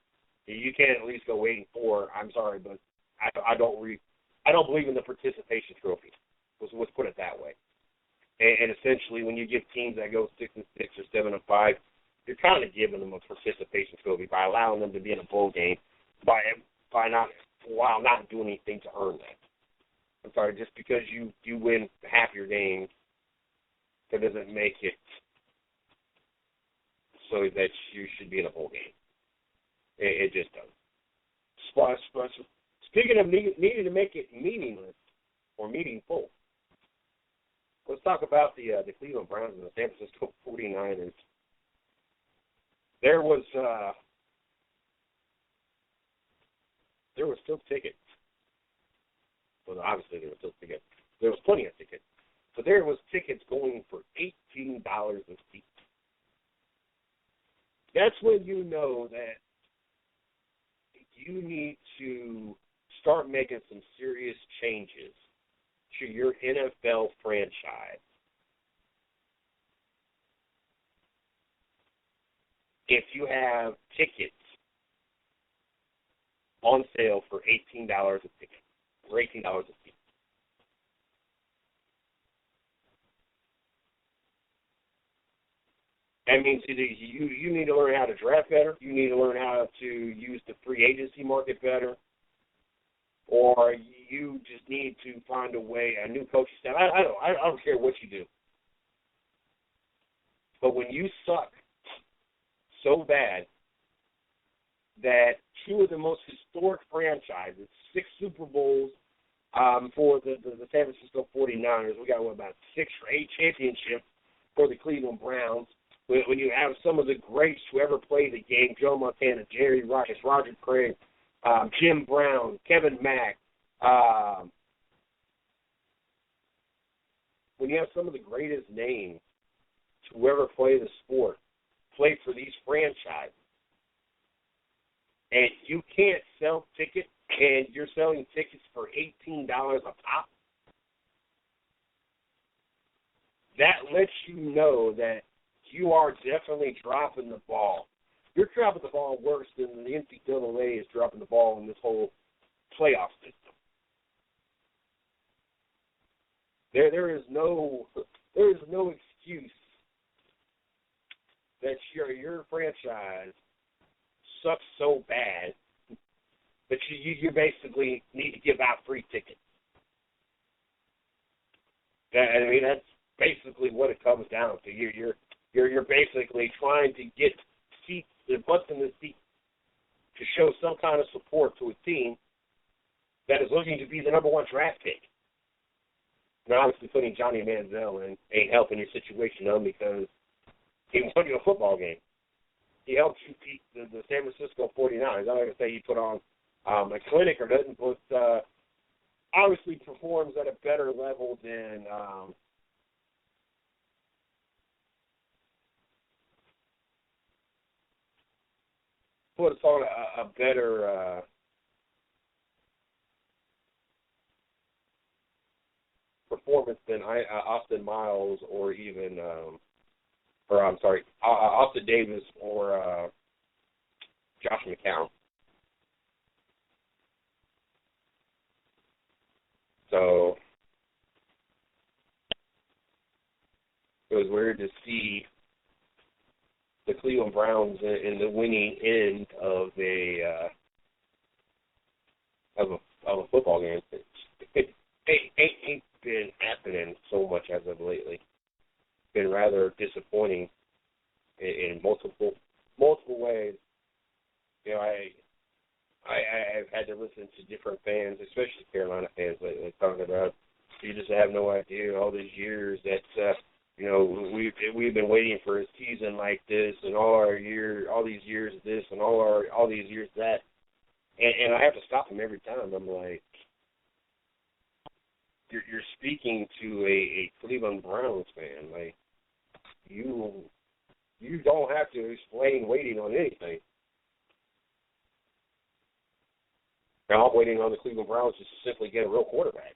You can't at least go 8-4. I'm sorry, but I don't believe in the participation trophy. Let's put it that way. And essentially, when you give teams that go 6-6 or 7-5, you're kind of giving them a participation trophy by allowing them to be in a bowl game by not while not doing anything to earn that. I'm sorry, just because you win half your games, that doesn't make it so that you should be in a bowl game. It just doesn't. Speaking of needing to make it meaningless or meaningful, let's talk about the Cleveland Browns and the San Francisco 49ers. There was still tickets. Well, obviously there were still tickets. There was plenty of tickets. But there was tickets going for $18 a seat. That's when you know that you need to start making some serious changes to your NFL franchise. If you have tickets on sale for $18 a ticket, or $18 a seat. That means either you need to learn how to draft better, you need to learn how to use the free agency market better, or you just need to find a way, a new coaching staff. I don't care what you do. But when you suck so bad that two of the most historic franchises, 6 Super Bowls for the San Francisco 49ers, we got about 6 or 8 championships for the Cleveland Browns. When you have some of the greats who ever played the game, Joe Montana, Jerry Rice, Roger Craig, Jim Brown, Kevin Mack, when you have some of the greatest names to ever play the sport, play for these franchises, and you can't sell tickets, and you're selling tickets for $18 a pop, that lets you know that you are definitely dropping the ball. You're dropping the ball worse than the NCAA is dropping the ball in this whole playoff system. There is no excuse that your franchise sucks so bad that you basically need to give out free tickets. I mean, that's basically what it comes down to. You're basically trying to get seats, the butts in the seat, to show some kind of support to a team that is looking to be the number 1 draft pick. Now, obviously, putting Johnny Manziel in ain't helping your situation, though, because he won you a football game. He helped you beat the San Francisco 49ers. I'm not going to say he put on a clinic or doesn't, but obviously performs at a better level than put us on a better performance than Austin Miles or even, Austin Davis or Josh McCown. So it was weird to see the Cleveland Browns in the winning end of a football game. It ain't been happening so much as of lately. It's been rather disappointing in multiple ways. You know, I've had to listen to different fans, especially Carolina fans lately, talking about you just have no idea all these years that you know we've been waiting for a season like this, and all these years of this, and all these years of that, and I have to stop them every time. I'm like, you're speaking to a Cleveland Browns fan, like you don't have to explain waiting on anything. Now, I'm waiting on the Cleveland Browns just to simply get a real quarterback.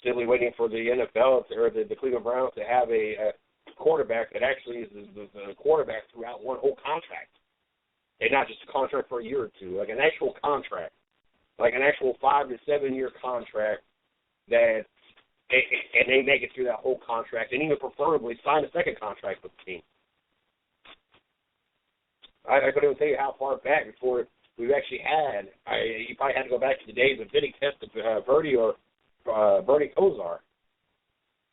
Simply waiting for the NFL or the Cleveland Browns to have a quarterback that actually is the quarterback throughout one whole contract. And not just a contract for a year or two, like an actual contract. Like an actual 5 to 7 year contract that's and they make it through that whole contract, and even preferably sign a second contract with the team. I couldn't even tell you how far back before we've actually had. You probably had to go back to the days of Vinny Testaverde or Bernie Kosar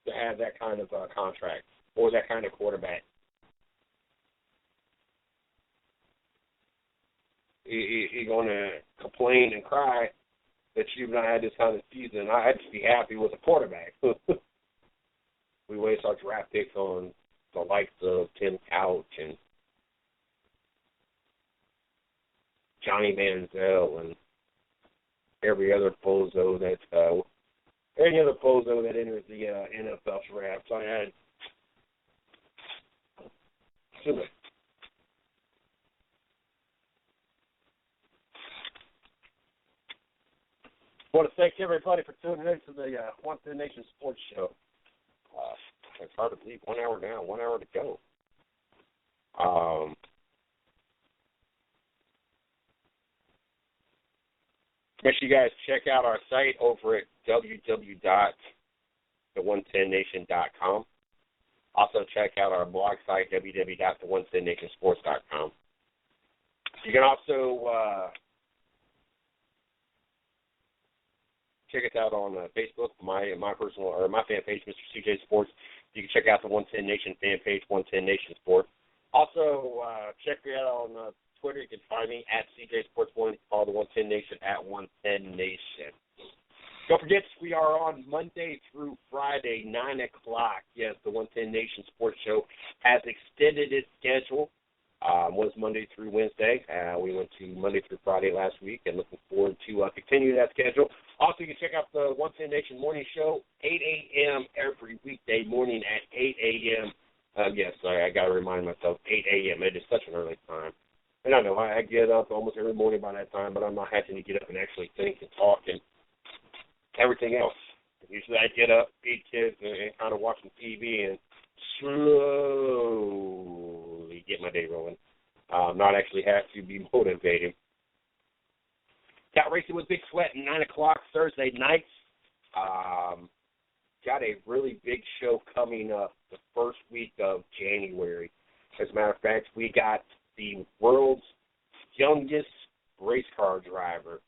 to have that kind of contract or that kind of quarterback. You're going to complain and cry that you've not had this kind of season. I'd just be happy with a quarterback. We waste our draft picks on the likes of Tim Couch and Johnny Manziel and every other bozo that enters the NFL draft. So I had I want to thank everybody for tuning in to the One Ten Nation Sports Show. It's hard to believe 1 hour now, 1 hour to go. Make sure you guys check out our site over at www.the110nation.com. Also check out our blog site, www.the110nationsports.com. You can also check us out on Facebook, my personal or my fan page, Mr. CJ Sports. You can check out the 110 Nation fan page, 110 Nation Sports. Also, check me out on Twitter. You can find me at CJ Sports 1. Follow the 110 Nation at 110 Nation. Don't forget, we are on Monday through Friday, 9 o'clock. Yes, the 110 Nation Sports Show has extended its schedule. Was Monday through Wednesday. We went to Monday through Friday last week, and looking forward to continue that schedule. Also, you can check out the 110 Nation Morning Show, 8 a.m. every weekday morning at 8 a.m. Yes, I got to remind myself, 8 a.m. It is such an early time. And I know I get up almost every morning by that time, but I'm not having to get up and actually think and talk and everything else. Usually I get up, feed kids, and kind of watch some TV and slowly get my day rolling. Not actually have to be motivated. Got racing with Big Sweat at 9 o'clock Thursday nights. Got a really big show coming up the first week of January. As a matter of fact, we got the world's youngest race car driver.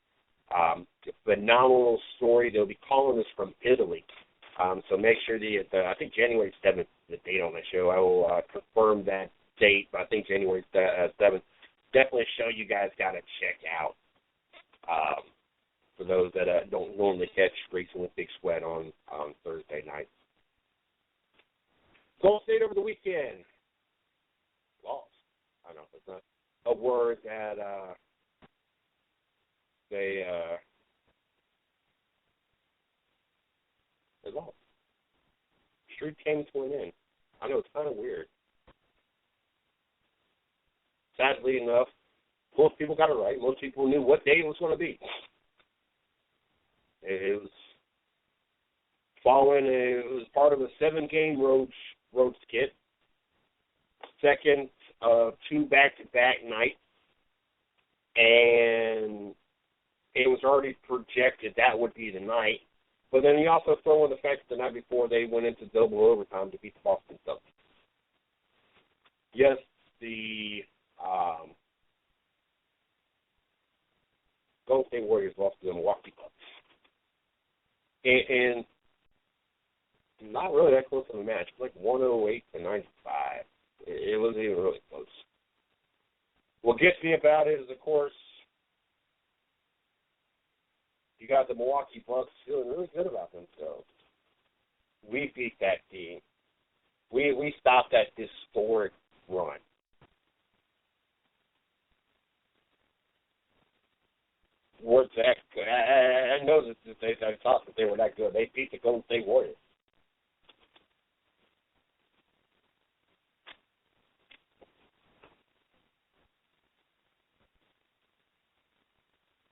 Phenomenal story. They'll be calling us from Italy. So make sure I think January 7th is the date on the show. I will confirm that date, but I think January 7th. Definitely a show you guys got to check out. For those that don't normally catch Racing with Big Sweat on Thursday night. Golden State over the weekend. Lost. I know it's not a word that they lost. Streak came to an end. I know it's kind of weird. Sadly enough, most people got it right. Most people knew what day it was going to be. It was following. It was part of a 7-game road skit. Second of 2 back-to-back nights, and it was already projected that would be the night. But then you also throw in the fact that the night before they went into double overtime to beat the Boston Celtics. Yes, the Golden State Warriors lost to the Milwaukee Bucks. And not really that close of a match. It was like 108 to 95. It wasn't even really close. What gets me about it is, of course, you got the Milwaukee Bucks feeling really good about themselves. We beat that team. We stopped that historic run. We're that good. I know that I thought that they were that good. They beat the Golden State Warriors.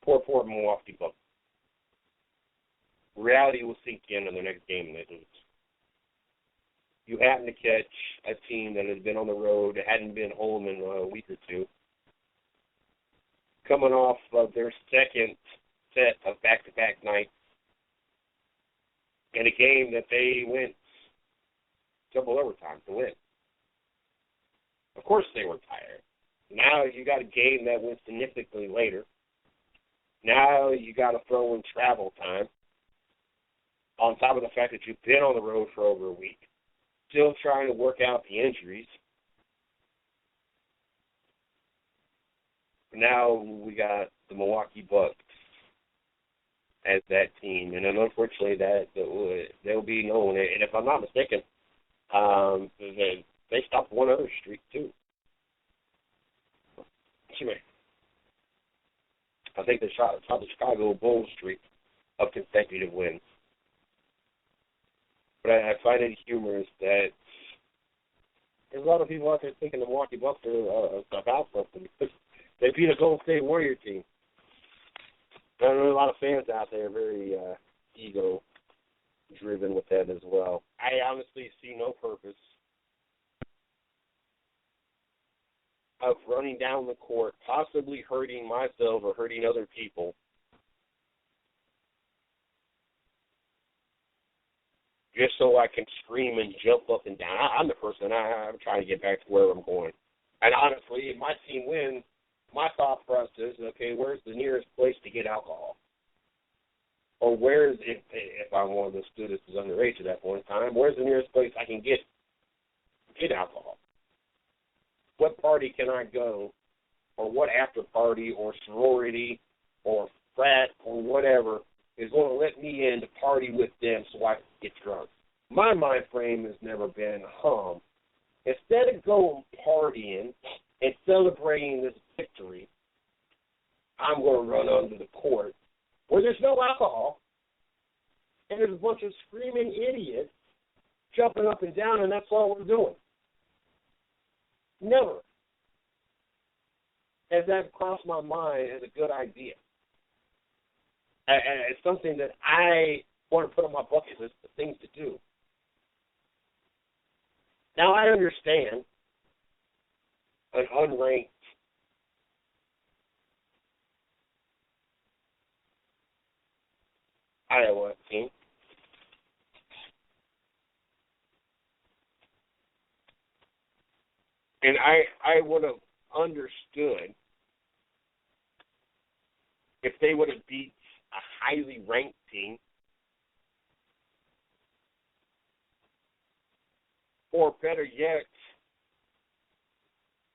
Poor Milwaukee Bucks. Reality will sink in the next game and they lose. You happen to catch a team that has been on the road, hadn't been home in a week or two, coming off of their second set of back-to-back nights, in a game that they went double overtime to win. Of course they were tired. Now you got a game that went significantly later. Now you got to throw in travel time on top of the fact that you've been on the road for over a week, still trying to work out the injuries. Now we got the Milwaukee Bucks as that team, and then unfortunately they'll be known. And if I'm not mistaken, they stopped one other streak too. I think they stopped the Chicago Bulls streak of consecutive wins. But I find it humorous that there's a lot of people out there thinking the Milwaukee Bucks are about something. They beat a Golden State Warrior team. There are a lot of fans out there very ego-driven with that as well. I honestly see no purpose of running down the court, possibly hurting myself or hurting other people, just so I can scream and jump up and down. I'm the person, I'm trying to get back to where I'm going. And honestly, if my team wins, my thought process is, okay, where's the nearest place to get alcohol? Or where's, if I'm one of the students who's underage at that point in time, where's the nearest place I can get alcohol? What party can I go, or what after party or sorority or frat or whatever is going to let me in to party with them so I can get drunk? My mind frame has never been, instead of going partying and celebrating this victory, I'm going to run onto the court where there's no alcohol and there's a bunch of screaming idiots jumping up and down, and that's all we're doing. Never has that crossed my mind as a good idea. And it's something that I want to put on my bucket list of things to do. Now, I understand an unranked Iowa team and I would have understood if they would have beat a highly ranked team, or better yet,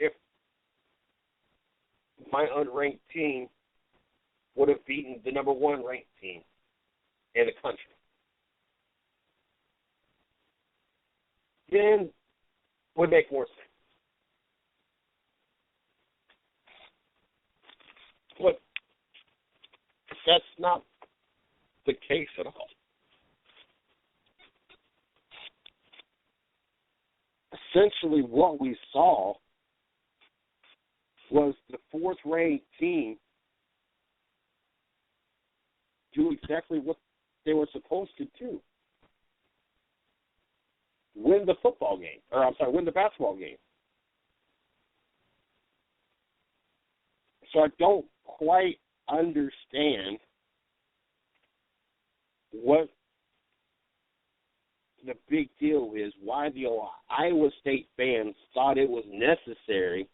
if my unranked team would have beaten the number one ranked team in the country. Then would make more sense. But that's not the case at all. Essentially what we saw was the fourth-ranked team do exactly what they were supposed to do. Win the football game. Win the basketball game. So I don't quite understand what the big deal is, why the Iowa State fans thought it was necessary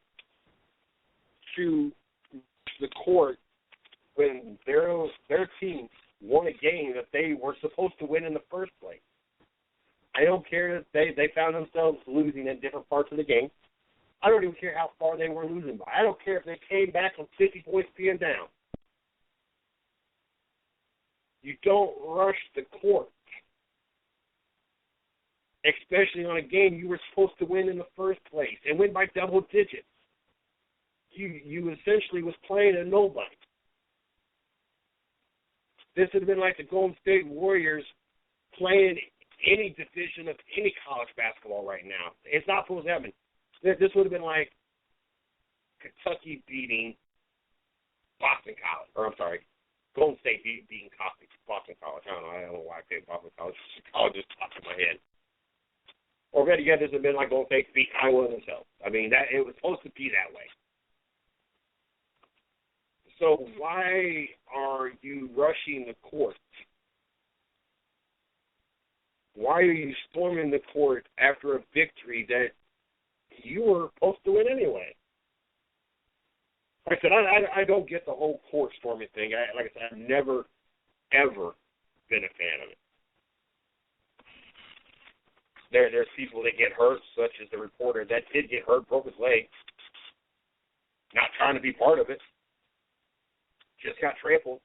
to the court when their team won a game that they were supposed to win in the first place. I don't care that they found themselves losing in different parts of the game. I don't even care how far they were losing by. I don't care if they came back from 50 points being down. You don't rush the court, especially on a game you were supposed to win in the first place and win by double digits. You essentially was playing a nobody. This would have been like the Golden State Warriors playing any division of any college basketball right now. It's not supposed to happen. This would have been like Kentucky beating Boston College. Golden State beating Boston College. I don't know why I picked Boston College. College just popped in my head. Or better yet, this would have been like Golden State beat Iowa themselves. I mean, it was supposed to be that way. So why are you rushing the court why are you storming the court after a victory that you were supposed to win anyway? Like I said, I don't get the whole court storming thing. Like I said, I've never, ever been a fan of it. There's people that get hurt, such as the reporter that did get hurt, broke his leg, not trying to be part of it, just got trampled.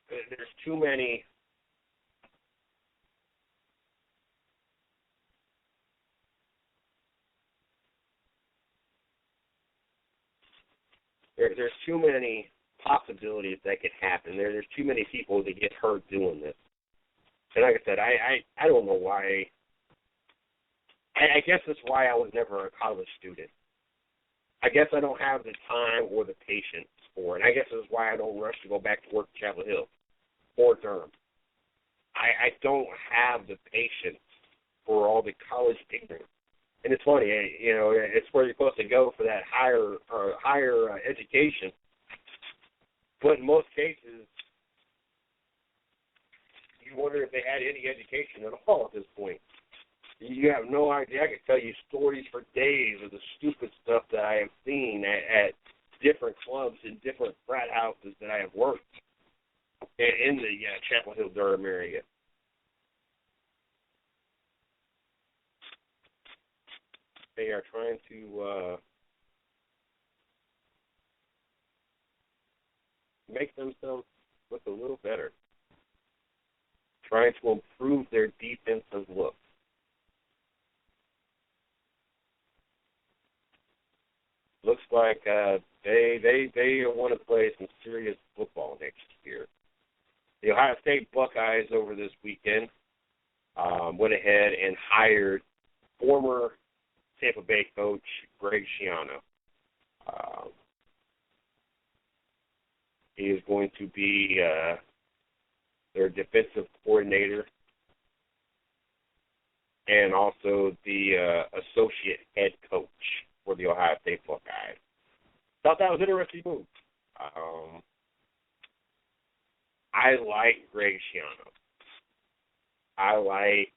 There's too many. There's too many possibilities that could happen. There's too many people that get hurt doing this. And like I said, I don't know why. I guess that's why I was never a college student. I guess I don't have the time or the patience for it. I guess that's why I don't rush to go back to work at Chapel Hill or Durham. I don't have the patience for all the college ignorance. And it's funny, it's where you're supposed to go for that higher education. But in most cases, you wonder if they had any education at all at this point. You have no idea. I could tell you stories for days of the stupid stuff that I have seen at different clubs in different frat houses that I have worked in the Chapel Hill, Durham area. They are trying to make themselves look a little better, trying to improve their defensive look. Looks like they want to play some serious football next year. The Ohio State Buckeyes over this weekend went ahead and hired former Tampa Bay coach Greg Schiano. He is going to be their defensive coordinator and also the associate head coach for the Ohio State Buckeyes. Thought that was an interesting move. I like Greg Schiano. I like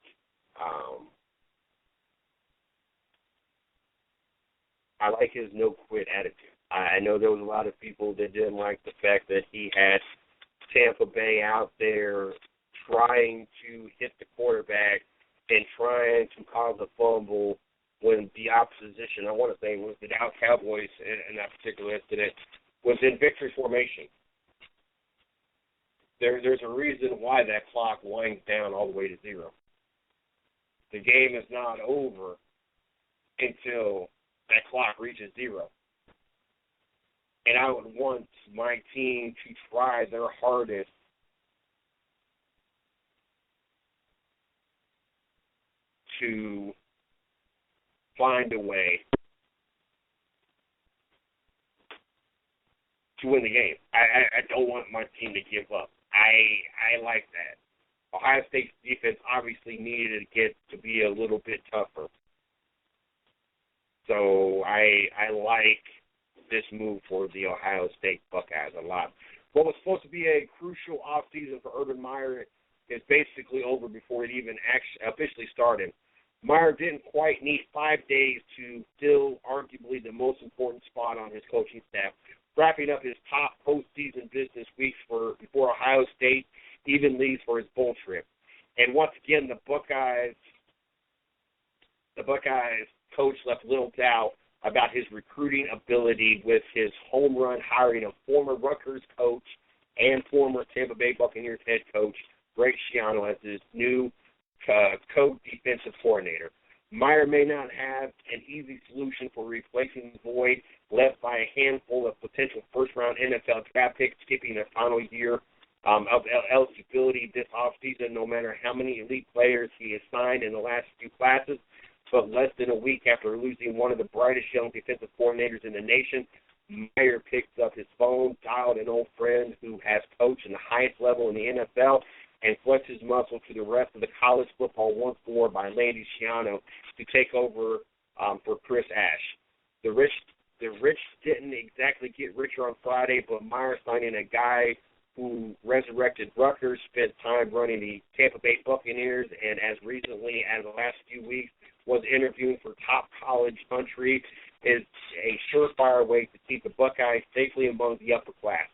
his no-quit attitude. I know there was a lot of people that didn't like the fact that he had Tampa Bay out there trying to hit the quarterback and trying to cause a fumble when the opposition, I want to say, was the Dallas Cowboys in that particular incident, was in victory formation. There's a reason why that clock winds down all the way to 0. The game is not over until that clock reaches 0. And I would want my team to try their hardest to find a way to win the game. I don't want my team to give up. I like that. Ohio State's defense obviously needed to get to be a little bit tougher. So I like this move for the Ohio State Buckeyes a lot. What was supposed to be a crucial offseason for Urban Meyer is basically over before it even officially started. Meyer didn't quite need 5 days to fill arguably the most important spot on his coaching staff, wrapping up his top postseason business weeks before Ohio State even leaves for his bowl trip. And once again, the Buckeyes coach left little doubt about his recruiting ability with his home run hiring of former Rutgers coach and former Tampa Bay Buccaneers head coach Greg Schiano as his new co-defensive coordinator. Meyer may not have an easy solution for replacing the void left by a handful of potential first-round NFL draft picks skipping their final year of eligibility this offseason, no matter how many elite players he has signed in the last few classes. But less than a week after losing one of the brightest young defensive coordinators in the nation, Meyer picked up his phone, dialed an old friend who has coached in the highest level in the NFL, and flexed his muscle to the rest of the college football once more by landing Schiano to take over for Chris Ash. The rich didn't exactly get richer on Friday, but Meyer signing a guy who resurrected Rutgers, spent time running the Tampa Bay Buccaneers, and as recently as the last few weeks was interviewing for top college country, is a surefire way to keep the Buckeyes safely among the upper class.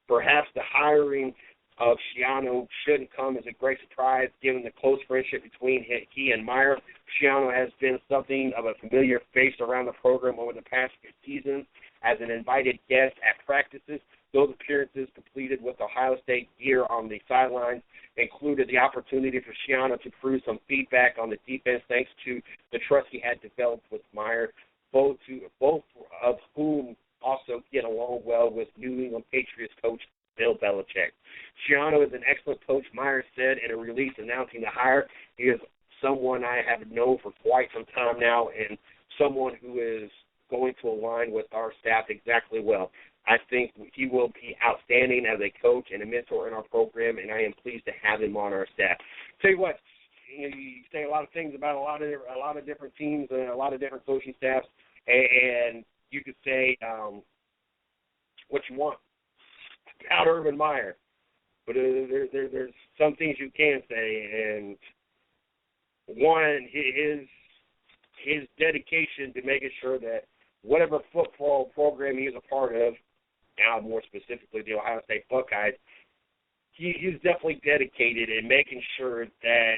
Perhaps the hiring of Schiano shouldn't come as a great surprise given the close friendship between he and Meyer. Schiano has been something of a familiar face around the program over the past few seasons as an invited guest at practices. Those appearances completed with Ohio State gear on the sidelines included the opportunity for Schiano to prove some feedback on the defense thanks to the trust he had developed with Meyer, both of whom also get along well with New England Patriots coach Bill Belichick. Schiano is an excellent coach, Meyer said in a release announcing the hire. He is someone I have known for quite some time now and someone who is going to align with our staff exactly well. I think he will be outstanding as a coach and a mentor in our program, and I am pleased to have him on our staff. Tell you what, you say a lot of things about a lot of different teams and a lot of different coaching staffs, and you could say what you want about Urban Meyer, but there's some things you can say, and one, his dedication to making sure that whatever football program he is a part of, now more specifically the Ohio State Buckeyes, he's definitely dedicated in making sure that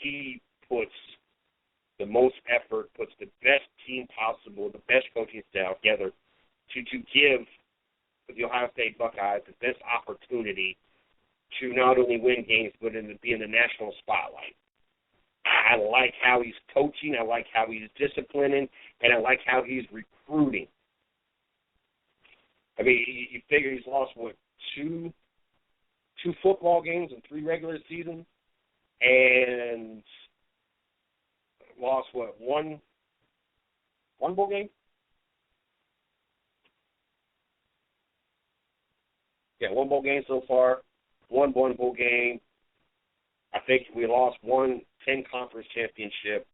he puts the most effort, puts the best team possible, the best coaching staff together to give the Ohio State Buckeyes the best opportunity to not only win games but be in the national spotlight. I like how he's coaching, I like how he's disciplining, and I like how he's recruiting. I mean, you figure he's lost, two football games in 3 regular seasons, and lost, one bowl game? Yeah, 1 bowl game so far, one bowl game. I think we lost 1 10-conference championship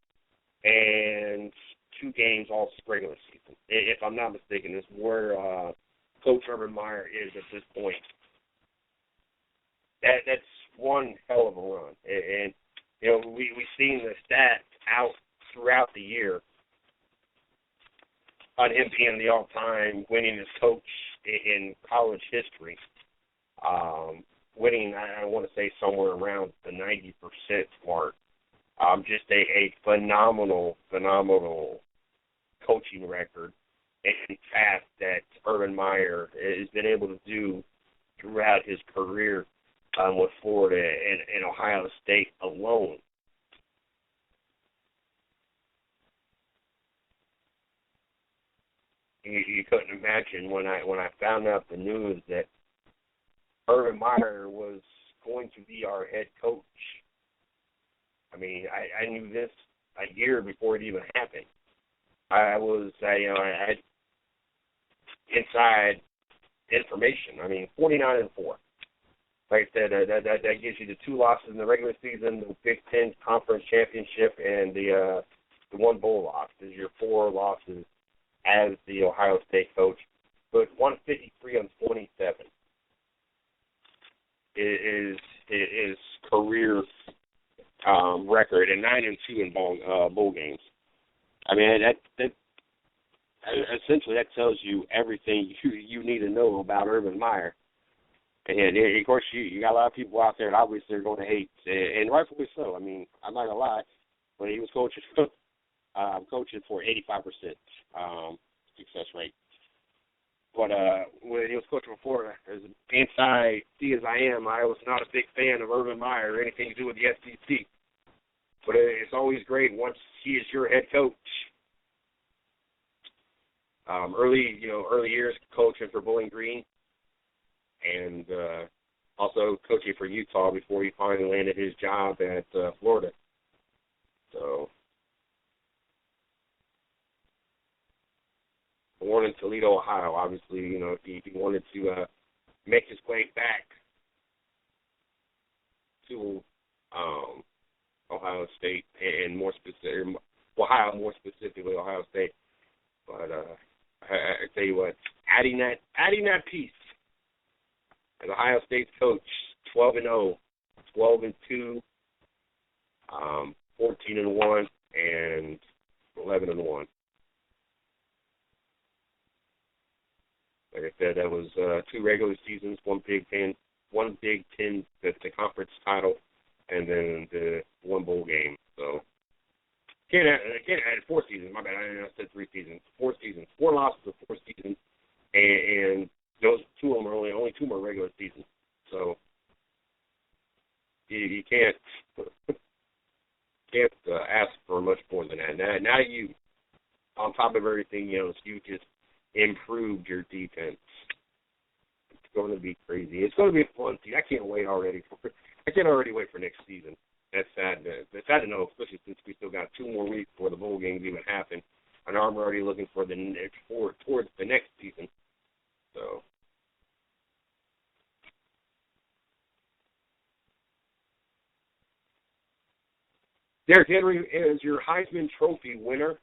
and 2 games all regular season. If I'm not mistaken, is where Coach Urban Meyer is at this point. That's one hell of a run. And you know, we've seen the stats out throughout the year on him being the all-time winningest coach in college history. Winning, I want to say, somewhere around the 90% mark. Just a phenomenal coaching record and path that Urban Meyer has been able to do throughout his career with Florida and Ohio State alone. You couldn't imagine when I found out the news that Urban Meyer was going to be our head coach. I mean, I knew this a year before it even happened. I had inside information. I mean, 49-4. Like I said, that gives you the 2 losses in the regular season, the Big Ten Conference Championship, and the 1 bowl loss. Is your 4 losses as the Ohio State coach. But 153-27 is career record, and 9-2 in bowl games. I mean, that essentially that tells you everything you need to know about Urban Meyer. And of course, you got a lot of people out there that obviously are going to hate, and rightfully so. I mean, I'm not gonna lie. When he was coaching for 85% success rate. But when he was coaching for Florida, as anti-C as I am, I was not a big fan of Urban Meyer or anything to do with the SEC. But it's always great once he is your head coach. Early years coaching for Bowling Green, and also coaching for Utah before he finally landed his job at Florida. So, born in Toledo, Ohio. Obviously, if he wanted to make his way back to Ohio State, and more specifically Ohio State. But I tell you what, adding that piece. As Ohio State's coach, 12-0, 12-2, 14-1, and 11-1. Like I said, that was 2 regular seasons, one Big Ten, the conference title, and then the 1 bowl game. So can't add 4 seasons. My bad, I said 3 seasons. 4 seasons, 4 losses of 4 seasons, and those 2 of them are only 2 more regular seasons. So you can't ask for much more than that. Now you, on top of everything else, you just improved your defense. It's going to be crazy. It's going to be a fun season. I can't wait already. I can't already wait for next season. That's sad. It's sad to know, especially since we still got 2 more weeks before the bowl games even happen. And I'm already looking for towards the next season. So. Derrick Henry is your Heisman Trophy winner.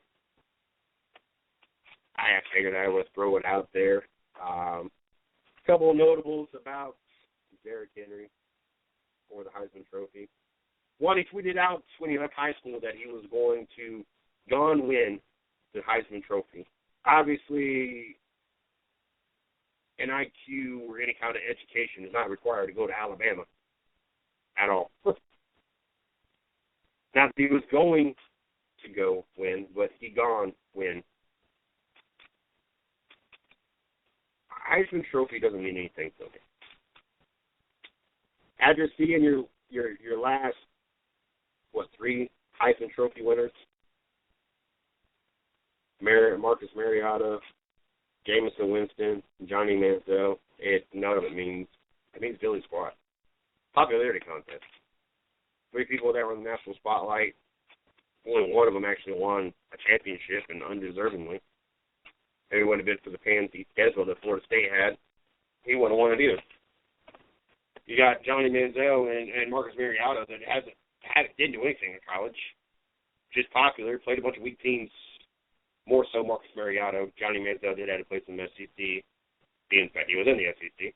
I figured I would throw it out there. A couple of notables about Derrick Henry for the Heisman Trophy. One, he tweeted out when he left high school that he was going to go and win the Heisman Trophy. Obviously, an IQ or any kind of education is not required to go to Alabama at all. Not that he was going to go win, but he gone win. Heisman Trophy doesn't mean anything to me. After seeing your last, 3 Heisman Trophy winners, Marcus Mariota, Jameson Winston, Johnny Manziel, none of it means Billy Squad. Popularity contest. 3 people that were in the national spotlight. Only one of them actually won a championship, and undeservingly. If it would have been for the pansy schedule that Florida State had, he wouldn't have won it either. You got Johnny Manziel and Marcus Mariota that didn't do anything in college. Just popular, played a bunch of weak teams. More so Marcus Mariota. Johnny Manziel did have to play some SEC. In fact, he was in the SEC.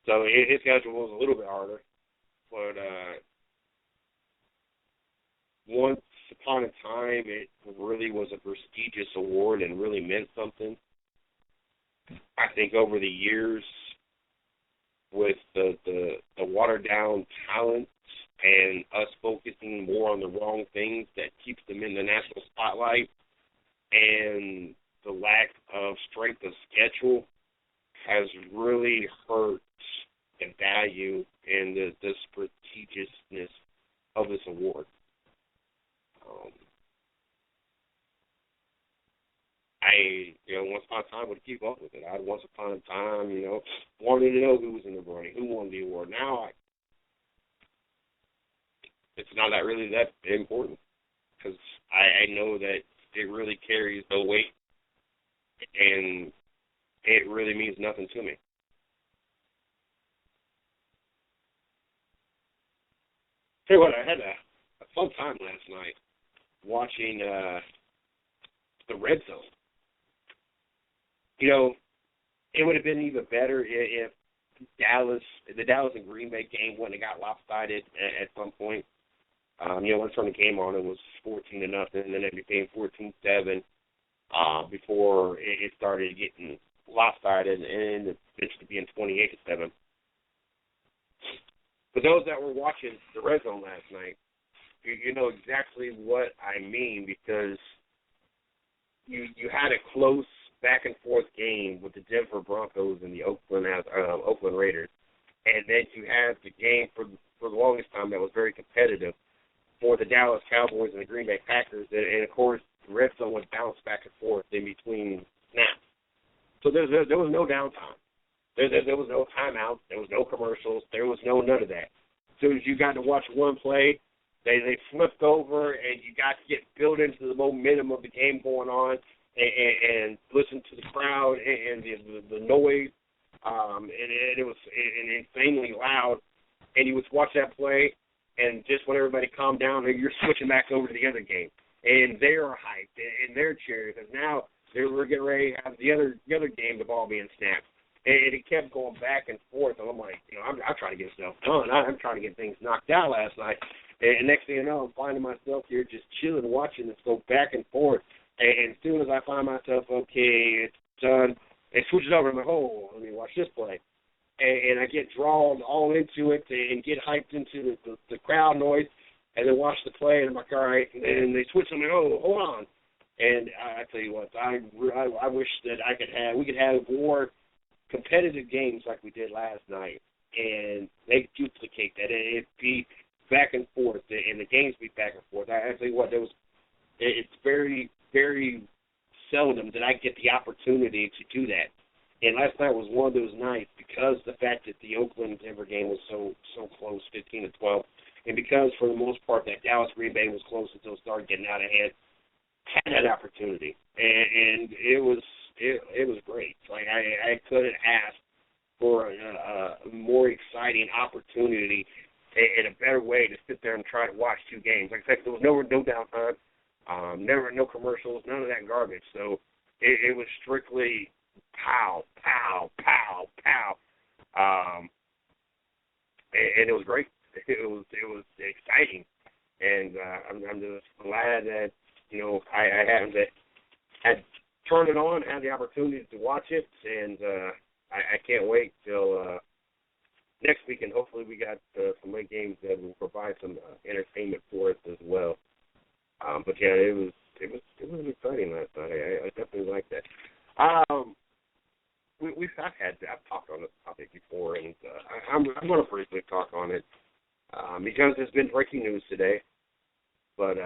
So his schedule was a little bit harder. But once upon a time, it really was a prestigious award and really meant something. I think over the years, with the watered-down talent and us focusing more on the wrong things that keeps them in the national spotlight, and the lack of strength of schedule has really hurt the value and the prestigiousness of this award. Once upon a time would keep up with it. I once upon a time, wanted to know who was in the running, who won the award. Now, it's not that really that important because I know that it really carries the weight and it really means nothing to me. Tell you what, I had a fun time last night watching the Red Zone. It would have been even better if the Dallas and Green Bay game wouldn't have got lopsided at some point. Once turned the game on, it was 14-0, and then it became 14-7 before it started getting lopsided and eventually being 28-7. For those that were watching the Red Zone last night, you know exactly what I mean because you had a close back-and-forth game with the Denver Broncos and the Oakland Raiders, and then you had the game for the longest time that was very competitive for the Dallas Cowboys and the Green Bay Packers, and of course, the Red Zone would bounce back and forth in between snaps. So there was no downtime. There was no timeout. There was no commercials. There was none of that. As soon as you got to watch one play, they flipped over, and you got to get built into the momentum of the game going on and listen to the crowd and the noise. And it was insanely loud. And you would watch that play, and just when everybody calmed down, you're switching back over to the other game. And they're hyped, and they're cheering. Because now They were getting ready to have the other game, the ball being snapped. And it kept going back and forth. And I'm like, I'm trying to get stuff done. I'm trying to get things knocked out last night. And next thing you know, I'm finding myself here just chilling, watching this go back and forth. And as soon as I find myself, okay, it's done, it switches over. I'm like, oh, let me watch this play. And I get drawn all into it and get hyped into the crowd noise, and then watch the play, and I'm like, all right. And they switch. I'm like, oh, hold on. And I tell you what, I wish that we could have more competitive games like we did last night, and they duplicate that. It'd be back and forth, and the games be back and forth. I tell you what, it's very, very seldom that I get the opportunity to do that. And last night was one of those nights because the fact that the Oakland-Denver game was so close, 15-12, and because for the most part that Dallas-Green Bay was close until it started getting out of hand, had that opportunity, and it was great. Like I couldn't ask for a more exciting opportunity and a better way to sit there and try to watch two games. Like I said, there was no downtime, no commercials, none of that garbage. So it was strictly pow, pow, pow, pow, and it was great. It was exciting, and I'm just glad that I had turned it on, had the opportunity to watch it, and I can't wait till next week, and hopefully we got some late games that will provide some entertainment for us as well. But yeah, it was exciting last night. I definitely like that. I've talked on this topic before, and I'm going to briefly talk on it because there's been breaking news today. But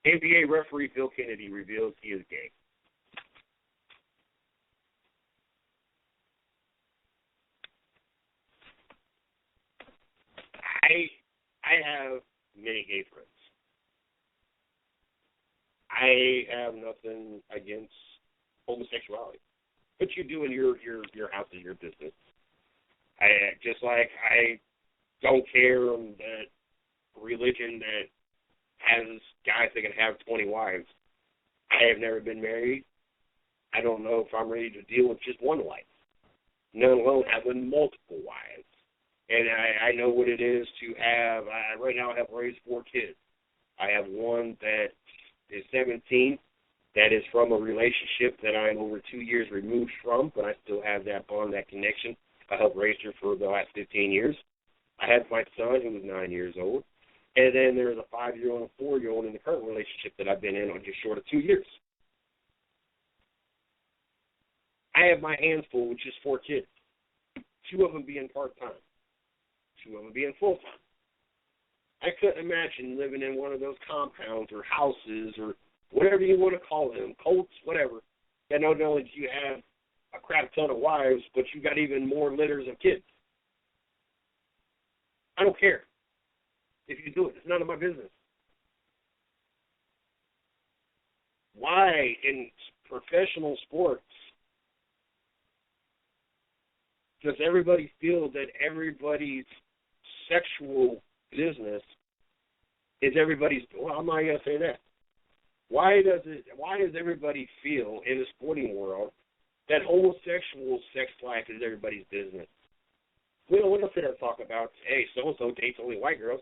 NBA referee Bill Kennedy reveals he is gay. I have many gay friends. I have nothing against homosexuality, but you do in your house is your business. I don't care that religion that has guys that can have 20 wives. I have never been married. I don't know if I'm ready to deal with just one wife, let alone having multiple wives. And I know what it is to have. Right now I have raised 4 kids. I have one that is 17 that is from a relationship that I'm over 2 years removed from, but I still have that bond, that connection. I helped raise her for the last 15 years. I had my son who was 9 years old. And then there's a 5-year-old and a 4-year-old in the current relationship that I've been in on just short of 2 years. I have my hands full with just 4 kids, 2 of them being part-time, 2 of them being full-time. I couldn't imagine living in one of those compounds or houses or whatever you want to call them, cults, whatever, that not only do you have a crap ton of wives, but you got even more litters of kids. I don't care. If you do it, it's none of my business. Why in professional sports does everybody feel that everybody's sexual business is everybody's? Well, I'm not going to say that. Why does everybody feel in the sporting world that homosexual sex life is everybody's business? We don't sit there and talk about, hey, so-and-so dates only white girls.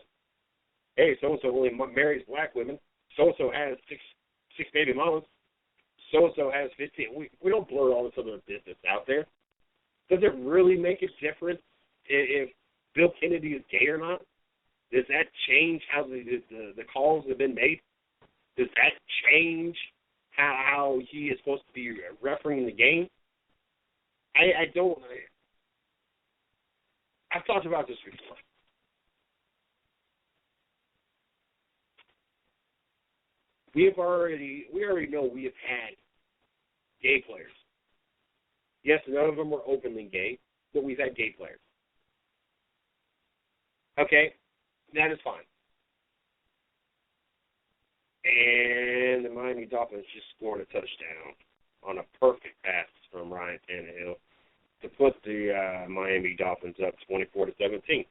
Hey, so-and-so only marries black women. So-and-so has six baby mamas. So-and-so has 15. We don't blur all this other business out there. Does it really make a difference if Bill Kennedy is gay or not? Does that change how the calls have been made? Does that change how he is supposed to be refereeing the game? I don't. I've talked about this before. We already know we have had gay players. Yes, none of them were openly gay, but we've had gay players. Okay, that is fine. And the Miami Dolphins just scored a touchdown on a perfect pass from Ryan Tannehill to put the Miami Dolphins up 24-17.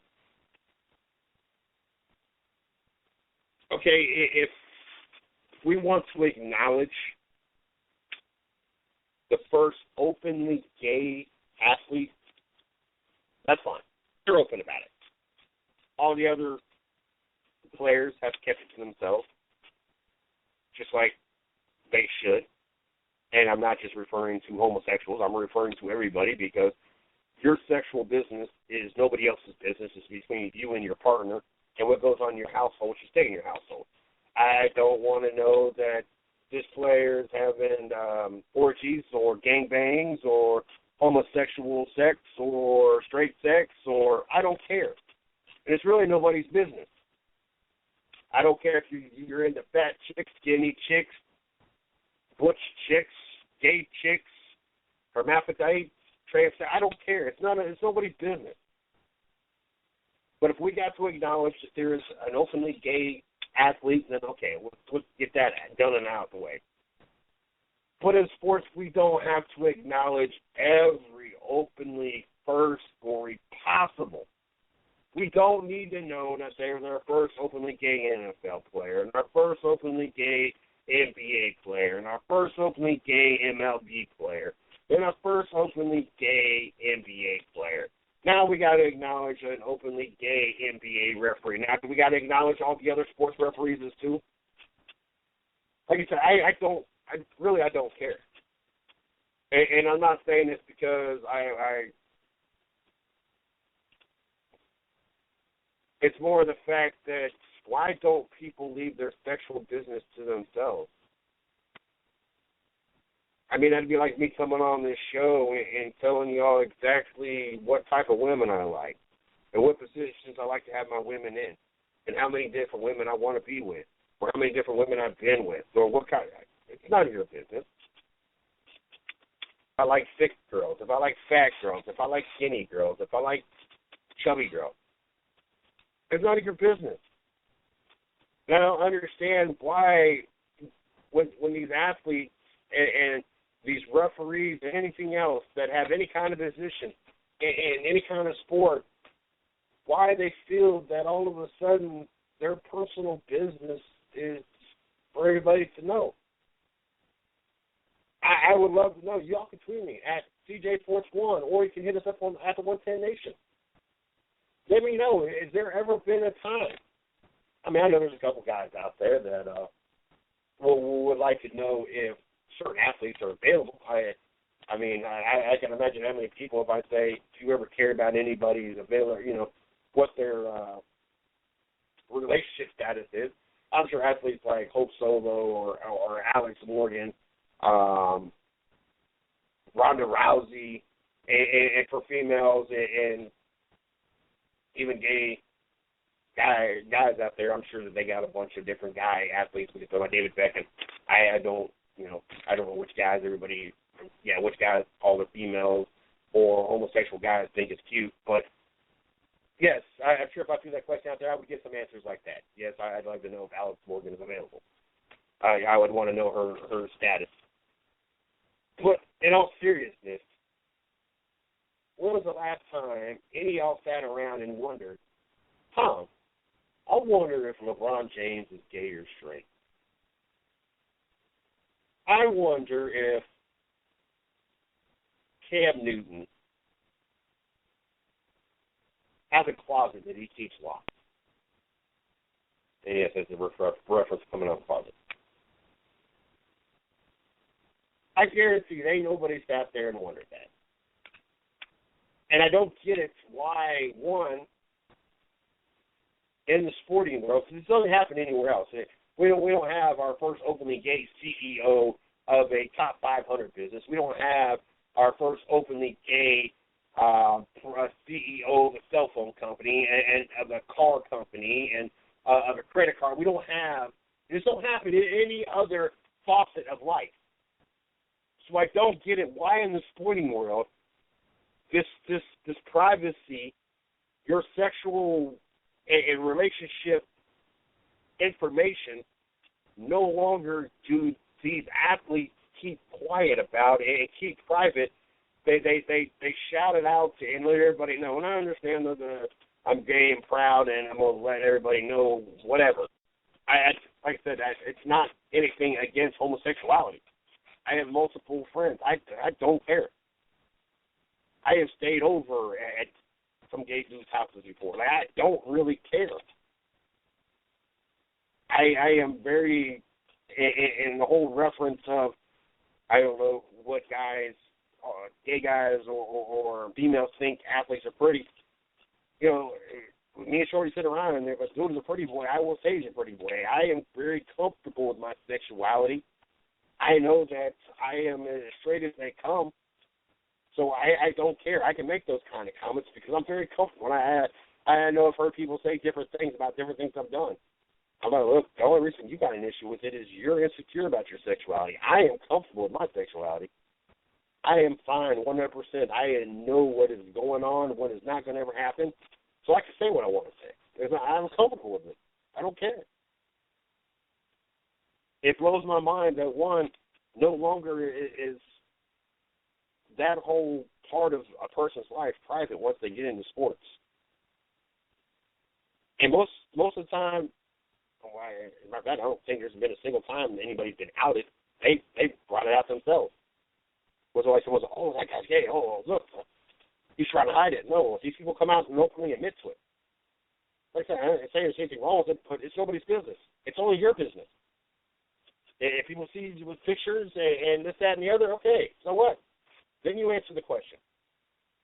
okay, if we want to acknowledge the first openly gay athlete, that's fine. They're open about it. All the other players have kept it to themselves, just like they should. And I'm not just referring to homosexuals. I'm referring to everybody, because your sexual business is nobody else's business. It's between you and your partner, and what goes on in your household should stay in your household. I don't want to know that this player is having orgies or gangbangs or homosexual sex or straight sex, or I don't care. And it's really nobody's business. I don't care if you're into fat chicks, skinny chicks, butch chicks, gay chicks, hermaphrodites, trans. I don't care. It's nobody's business. But if we got to acknowledge that there is an openly gay athlete, then okay, let's get that done and out of the way. But in sports, we don't have to acknowledge every openly first story possible. We don't need to know that they're our first openly gay NFL player, and our first openly gay NBA player, and our first openly gay MLB player, and our first openly gay NBA player. Now we got to acknowledge an openly gay NBA referee. Now do we got to acknowledge all the other sports referees as too? Like I said, I don't care. And I'm not saying this because it's more the fact that why don't people leave their sexual business to themselves? I mean, that'd be like me coming on this show and telling y'all exactly what type of women I like and what positions I like to have my women in and how many different women I want to be with or how many different women I've been with or what kind of, it's none of your business. If I like thick girls, if I like fat girls, if I like skinny girls, if I like chubby girls, it's none of your business. And I don't understand why when these athletes and these referees and anything else that have any kind of position in any kind of sport, why they feel that all of a sudden their personal business is for everybody to know. I would love to know. Y'all can tweet me at CJ41, or you can hit us up at the 110 Nation. Let me know, has there ever been a time? I mean, I know there's a couple guys out there that would like to know if certain athletes are available. I mean, I can imagine how many people, if I say, if you ever care about anybody's available, you know, what their relationship status is. I'm sure athletes like Hope Solo or Alex Morgan, Ronda Rousey, and for females and even gay guys out there, I'm sure that they got a bunch of different guy athletes. We can talk about David Beckham. I don't know which guys all the females or homosexual guys think is cute, but yes, I'm sure if I threw that question out there, I would get some answers like that. Yes, I'd like to know if Alex Morgan is available. I would want to know her status. But in all seriousness, when was the last time any of y'all sat around and wondered, I wonder if LeBron James is gay or straight? I wonder if Cam Newton has a closet that he keeps locked. And yes, there's a reference coming up closet. I guarantee you, ain't nobody sat there and wondered that. And I don't get it why, one, in the sporting world, because it doesn't happen anywhere else. We don't have our first openly gay CEO of a top 500 business. We don't have our first openly gay CEO of a cell phone company and of a car company and of a credit card. This don't happen in any other facet of life. So I don't get it why in the sporting world this privacy, your sexual and relationship information, no longer do these athletes keep quiet about and keep private. They shout it out and let everybody know. And I understand that I'm gay and proud and I'm going to let everybody know whatever. like I said, it's not anything against homosexuality. I have multiple friends. I don't care. I have stayed over at some gay dudes' houses before. Like, I don't really care. I am very, in the whole reference of, I don't know what guys, gay guys or females think athletes are pretty. You know, me and Shorty sit around, and if a dude is a pretty boy, I will say he's a pretty boy. I am very comfortable with my sexuality. I know that I am as straight as they come, so I don't care. I can make those kind of comments because I'm very comfortable. I know I've heard people say different things about different things I've done. I'm like, look, the only reason you got an issue with it is you're insecure about your sexuality. I am comfortable with my sexuality. I am fine 100%. I know what is going on, what is not going to ever happen, so I can say what I want to say. I'm comfortable with it. I don't care. It blows my mind that, one, no longer is that whole part of a person's life private once they get into sports. And most of the time, I don't think there's been a single time anybody's been outed. They brought it out themselves. Was like someone was, oh, that guy's gay. Oh, look, he's trying to hide it. No, if these people come out and openly admit to it. Like I said, I'm not saying there's anything wrong with it, but it's nobody's business. It's only your business. If people see you with pictures and this, that, and the other, okay, so what? Then you answer the question.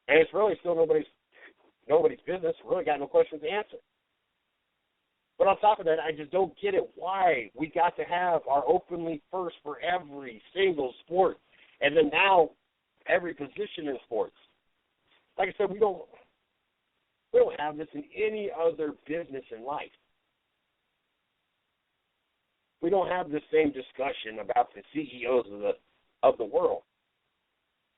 And it's really still nobody's business. Really got no questions to answer. But on top of that, I just don't get it why we got to have our openly first for every single sport, and then now every position in sports. Like I said, we don't have this in any other business in life. We don't have the same discussion about the CEOs of the world,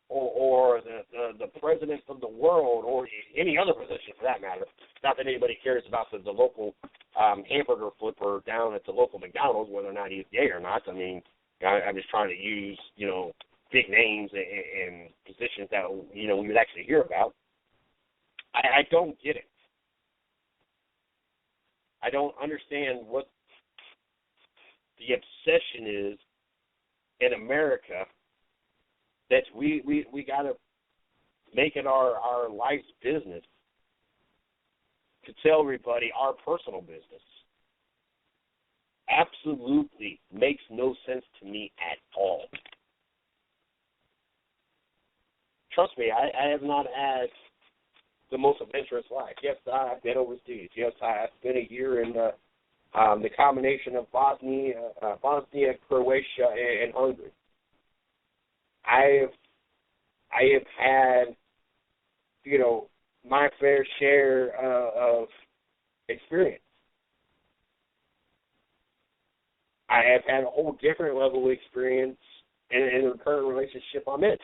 or the presidents of the world, or any other position for that matter. Not that anybody cares about the local hamburger flipper down at the local McDonald's, whether or not he's gay or not. I mean, I'm just trying to use, big names and positions that, we would actually hear about. I don't get it. I don't understand what the obsession is in America that we got to make it our life's business to tell everybody our personal business. Absolutely makes no sense to me at all. Trust me, I have not had the most adventurous life. Yes, I've been overseas. Yes, I spent a year in the combination of Bosnia, Croatia, and Hungary. I have had, my fair share of experience. I have had a whole different level of experience in the current relationship I'm in.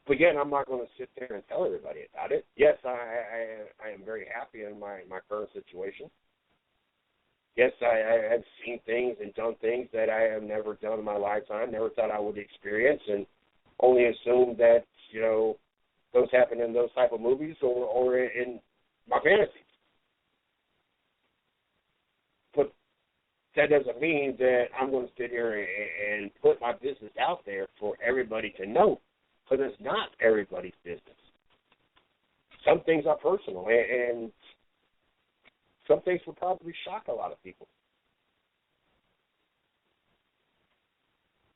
But again, I'm not going to sit there and tell everybody about it. Yes, I am very happy in my current situation. Yes, I have seen things and done things that I have never done in my lifetime, never thought I would experience, and only assumed that, those happen in those type of movies or in my fantasies. But that doesn't mean that I'm going to sit here and put my business out there for everybody to know, because it's not everybody's business. Some things are personal, and some things would probably shock a lot of people.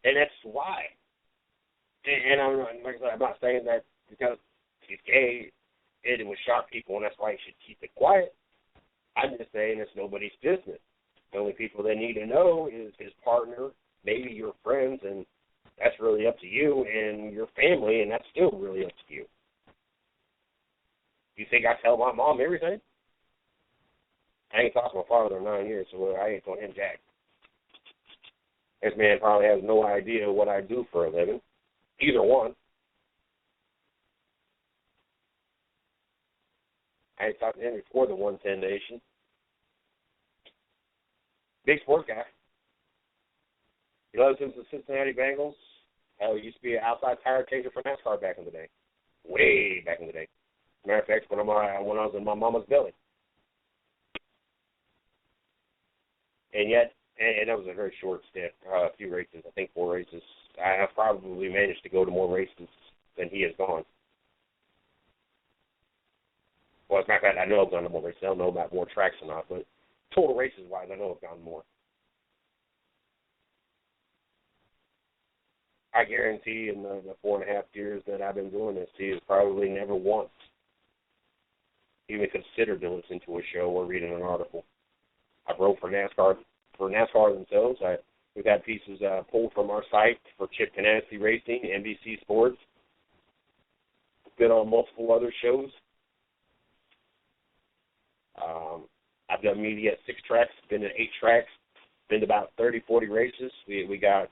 And that's why. And I'm not saying that because he's gay, it would shock people, and that's why he should keep it quiet. I'm just saying it's nobody's business. The only people that need to know is his partner, maybe your friends, and that's really up to you, and your family, and that's still really up to you. You think I tell my mom everything? I ain't talked to my father in 9 years, so I ain't told him jack. This man probably has no idea what I do for a living. Either one. I ain't talked to him before the 110 Nation. Big sports guy. He loves him to the Cincinnati Bengals. Hell, he used to be an outside tire changer for NASCAR back in the day. Way back in the day. Matter of fact, when I was in my mama's belly. And yet, and that was a very short stint, a few races, I think 4 races. I have probably managed to go to more races than he has gone. Well, as a matter of fact, I know I've gone to more races. I don't know about more tracks or not, but total races-wise, I know I've gone more. I guarantee in the 4.5 years that I've been doing this, he has probably never once even considered to listen to a show or reading an article. I've wrote for NASCAR themselves. We've had pieces pulled from our site for Chip Ganassi Racing, NBC Sports. Been on multiple other shows. I've done media at 6 tracks, been to 8 tracks, been to about 30, 40 races. We got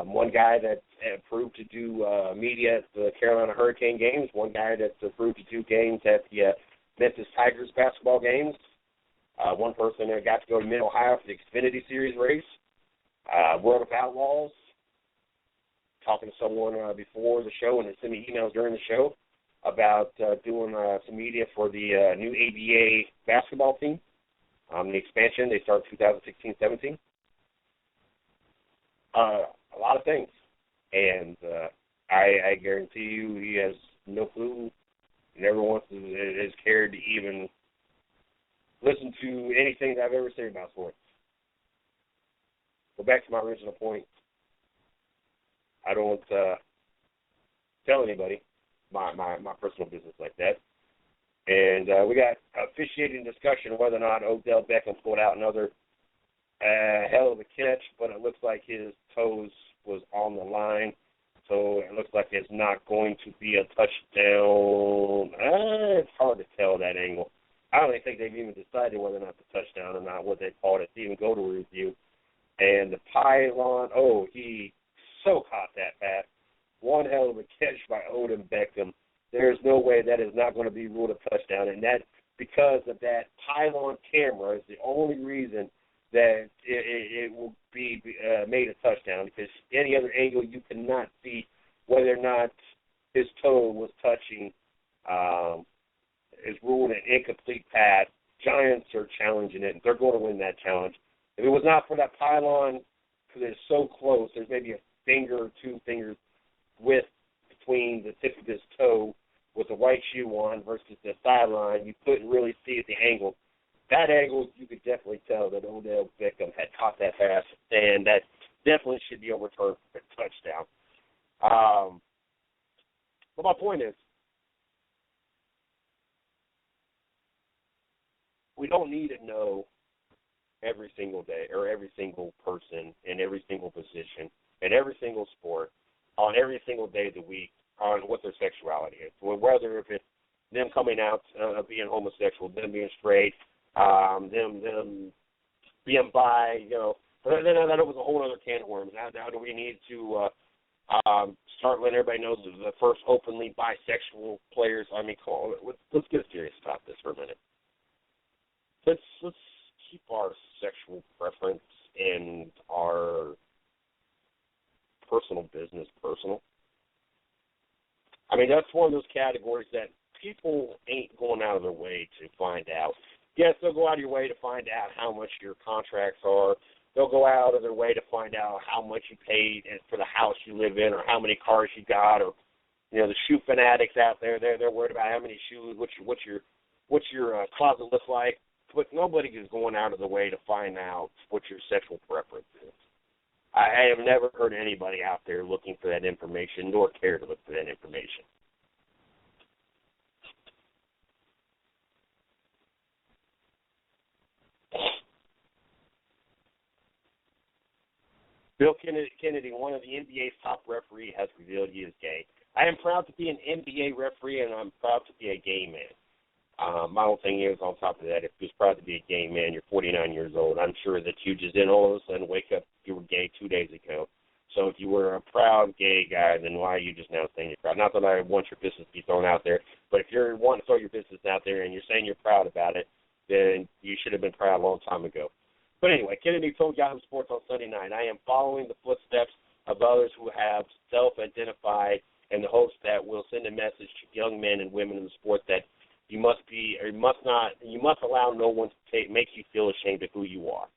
one guy that's approved to do media at the Carolina Hurricane games, one guy that's approved to do games at the Memphis Tigers basketball games, one person that got to go to Mid-Ohio for the Xfinity Series race, World of Outlaws, talking to someone before the show and they sent me emails during the show about doing some media for the new ABA basketball team, the expansion. They start 2016-17. A lot of things. And I guarantee you he has no clue, never once has cared to even listen to anything that I've ever said about sports. But back to my original point, I don't tell anybody my personal business like that. And we got officiating discussion whether or not Odell Beckham pulled out another hell of a catch, but it looks like his toes was on the line, so it looks like it's not going to be a touchdown. It's hard to tell that angle. I don't even think they've even decided whether or not it's a touchdown or not, what they called it, to even go to a review. And the pylon, he so caught that pass. One hell of a catch by Odell Beckham. There's no way that is not going to be ruled a touchdown, and that because of that pylon camera is the only reason that it will be made a touchdown, because any other angle you cannot see whether or not his toe was touching is ruled an incomplete pass. Giants are challenging it, and they're going to win that challenge. If it was not for that pylon, because it's so close, there's maybe a finger or 2 fingers width between the tip of his toe with the white shoe on versus the sideline, you couldn't really see at the angle. That angle, you could definitely tell that Odell Beckham had caught that pass, and that definitely should be overturned for a touchdown. But my point is, we don't need to know every single day or every single person in every single position in every single sport on every single day of the week on what their sexuality is. Whether if it's them coming out being homosexual, them being straight, them being bi, But then that was a whole other can of worms. Now do we need to start letting everybody know the first openly bisexual players? I mean, let's get serious about this for a minute. Let's keep our sexual preference and our personal business personal. I mean, that's one of those categories that people ain't going out of their way to find out. Yes, they'll go out of your way to find out how much your contracts are. They'll go out of their way to find out how much you paid for the house you live in or how many cars you got, or, the shoe fanatics out there, they're worried about how many shoes, what's your closet looks like. But nobody is going out of the way to find out what your sexual preference is. I have never heard anybody out there looking for that information, nor care to look for that information. Bill Kennedy, one of the NBA's top referees, has revealed he is gay. I am proud to be an NBA referee, and I'm proud to be a gay man. My whole thing is, on top of that, if you're proud to be a gay man, you're 49 years old. I'm sure that you just didn't all of a sudden wake up, you were gay 2 days ago. So if you were a proud gay guy, then why are you just now saying you're proud? Not that I want your business to be thrown out there, but if you're wanting to throw your business out there and you're saying you're proud about it, then you should have been proud a long time ago. But anyway, Kennedy told Yahoo Sports on Sunday night, I am following the footsteps of others who have self-identified in the hopes that we'll send a message to young men and women in the sport that you must allow no one to make you feel ashamed of who you are.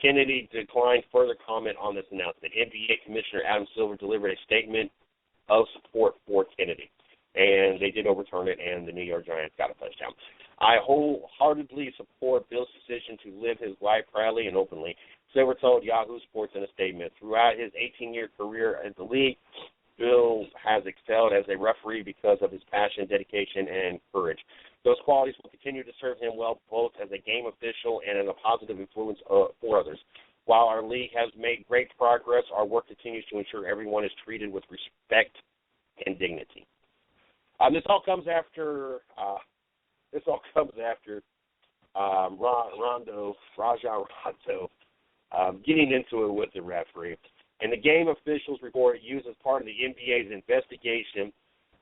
Kennedy declined further comment on this announcement. NBA Commissioner Adam Silver delivered a statement of support for Kennedy, and they did overturn it, and the New York Giants got a touchdown. I wholeheartedly support Bill's decision to live his life proudly and openly, Silver told Yahoo Sports in a statement. Throughout his 18-year career in the league, Bill has excelled as a referee because of his passion, dedication, and courage. Those qualities will continue to serve him well both as a game official and as a positive influence for others. While our league has made great progress, our work continues to ensure everyone is treated with respect and dignity. This all comes after Rajon Rondo getting into it with the referee. And the game officials report used as part of the NBA's investigation.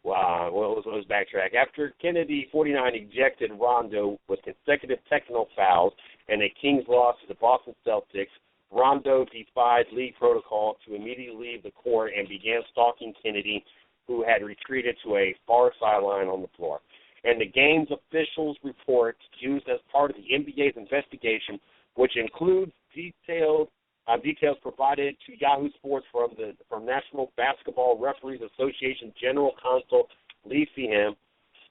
Let's backtrack. After Kennedy 49 ejected Rondo with consecutive technical fouls and a Kings loss to the Boston Celtics, Rondo defied league protocol to immediately leave the court and began stalking Kennedy, who had retreated to a far sideline on the floor. And the game's officials report used as part of the NBA's investigation, which includes details provided to Yahoo Sports from National Basketball Referees Association General Counsel Lee Feehan.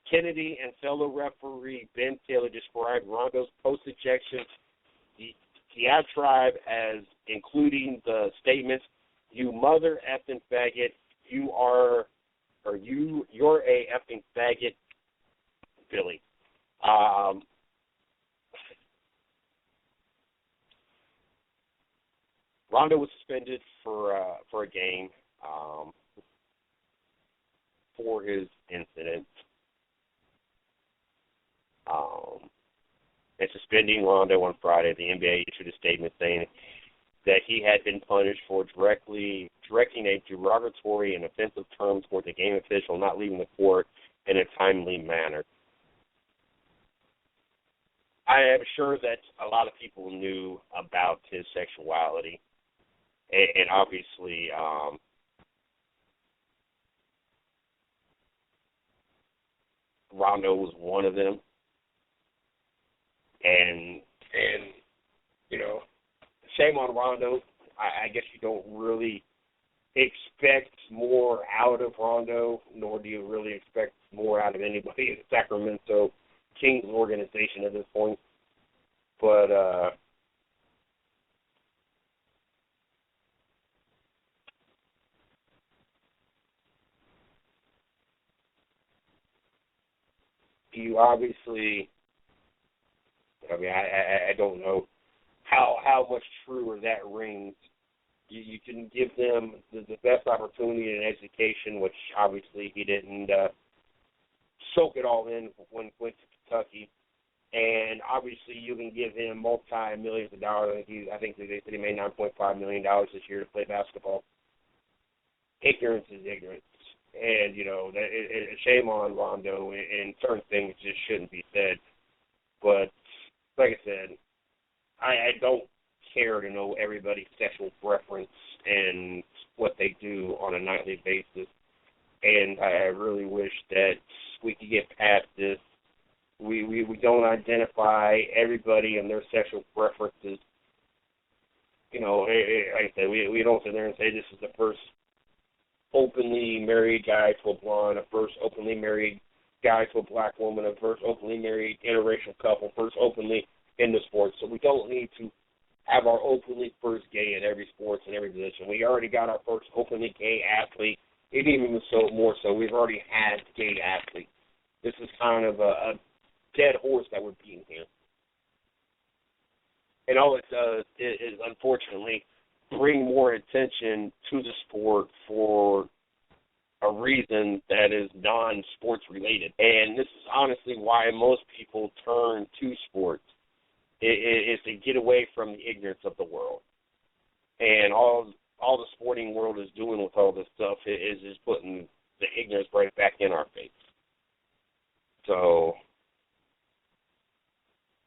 Kennedy and fellow referee Ben Taylor described Rondo's post-ejection diatribe as including the statements, "You mother effing faggot, you're a effing faggot, Billy." Rondo was suspended for a game for his incident. And suspending Rondo on Friday, the NBA issued a statement saying that he had been punished for directing a derogatory and offensive term toward the game official not leaving the court in a timely manner. I am sure that a lot of people knew about his sexuality, and obviously Rondo was one of them. And you know, shame on Rondo. I guess you don't really expect more out of Rondo, nor do you really expect more out of anybody in the Sacramento Kings organization at this point. But you obviously, I don't know how much truer that rings. You can give them the best opportunity in education, which obviously he didn't soak it all in when he went to Kentucky. And obviously you can give him multi-millions of dollars. I think they said he made $9.5 million this year to play basketball. Ignorance is ignorance. And, shame on Rondo, and certain things just shouldn't be said. But, like I said, I don't care to know everybody's sexual preference and what they do on a nightly basis. And I really wish that we could get past this. We don't identify everybody and their sexual preferences. Like I said, we don't sit there and say this is the first openly married guy to a blonde, a first openly married guy to a black woman, a first openly married interracial couple, first openly in the sports. So we don't need to have our openly first gay in every sports and every position. We already got our first openly gay athlete. It even more so. We've already had gay athletes. This is kind of a dead horse that we're beating here. And all it does is unfortunately bring more attention to the sport for a reason that is non-sports related. And this is honestly why most people turn to sports, is to get away from the ignorance of the world. And all the sporting world is doing with all this stuff is just putting the ignorance right back in our face. So,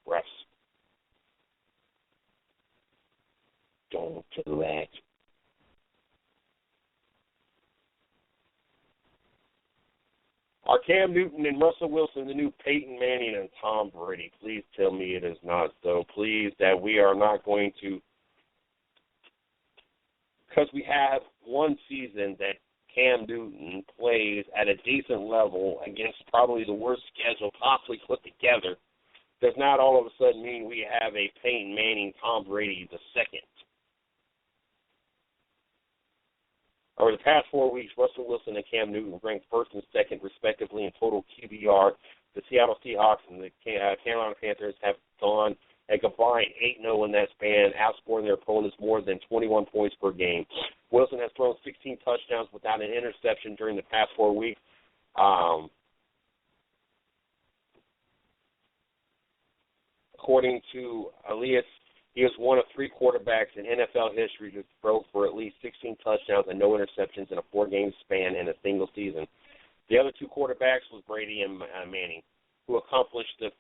refs, don't do that. Are Cam Newton and Russell Wilson the new Peyton Manning and Tom Brady? Please tell me it is not so. Please, that we are not going to, because we have one season that Cam Newton plays at a decent level against probably the worst schedule possibly put together, does not all of a sudden mean we have a Peyton Manning, Tom Brady the second. Over the past 4 weeks, Russell Wilson and Cam Newton ranked first and second, respectively, in total QBR. The Seattle Seahawks and the Carolina Panthers have gone a combined 8-0 in that span, outscoring their opponents more than 21 points per game. Wilson has thrown 16 touchdowns without an interception during the past 4 weeks. According to Elias, he was one of 3 quarterbacks in NFL history to throw for at least 16 touchdowns and no interceptions in a 4-game span in a single season. The other 2 quarterbacks was Brady and Manning, who accomplished the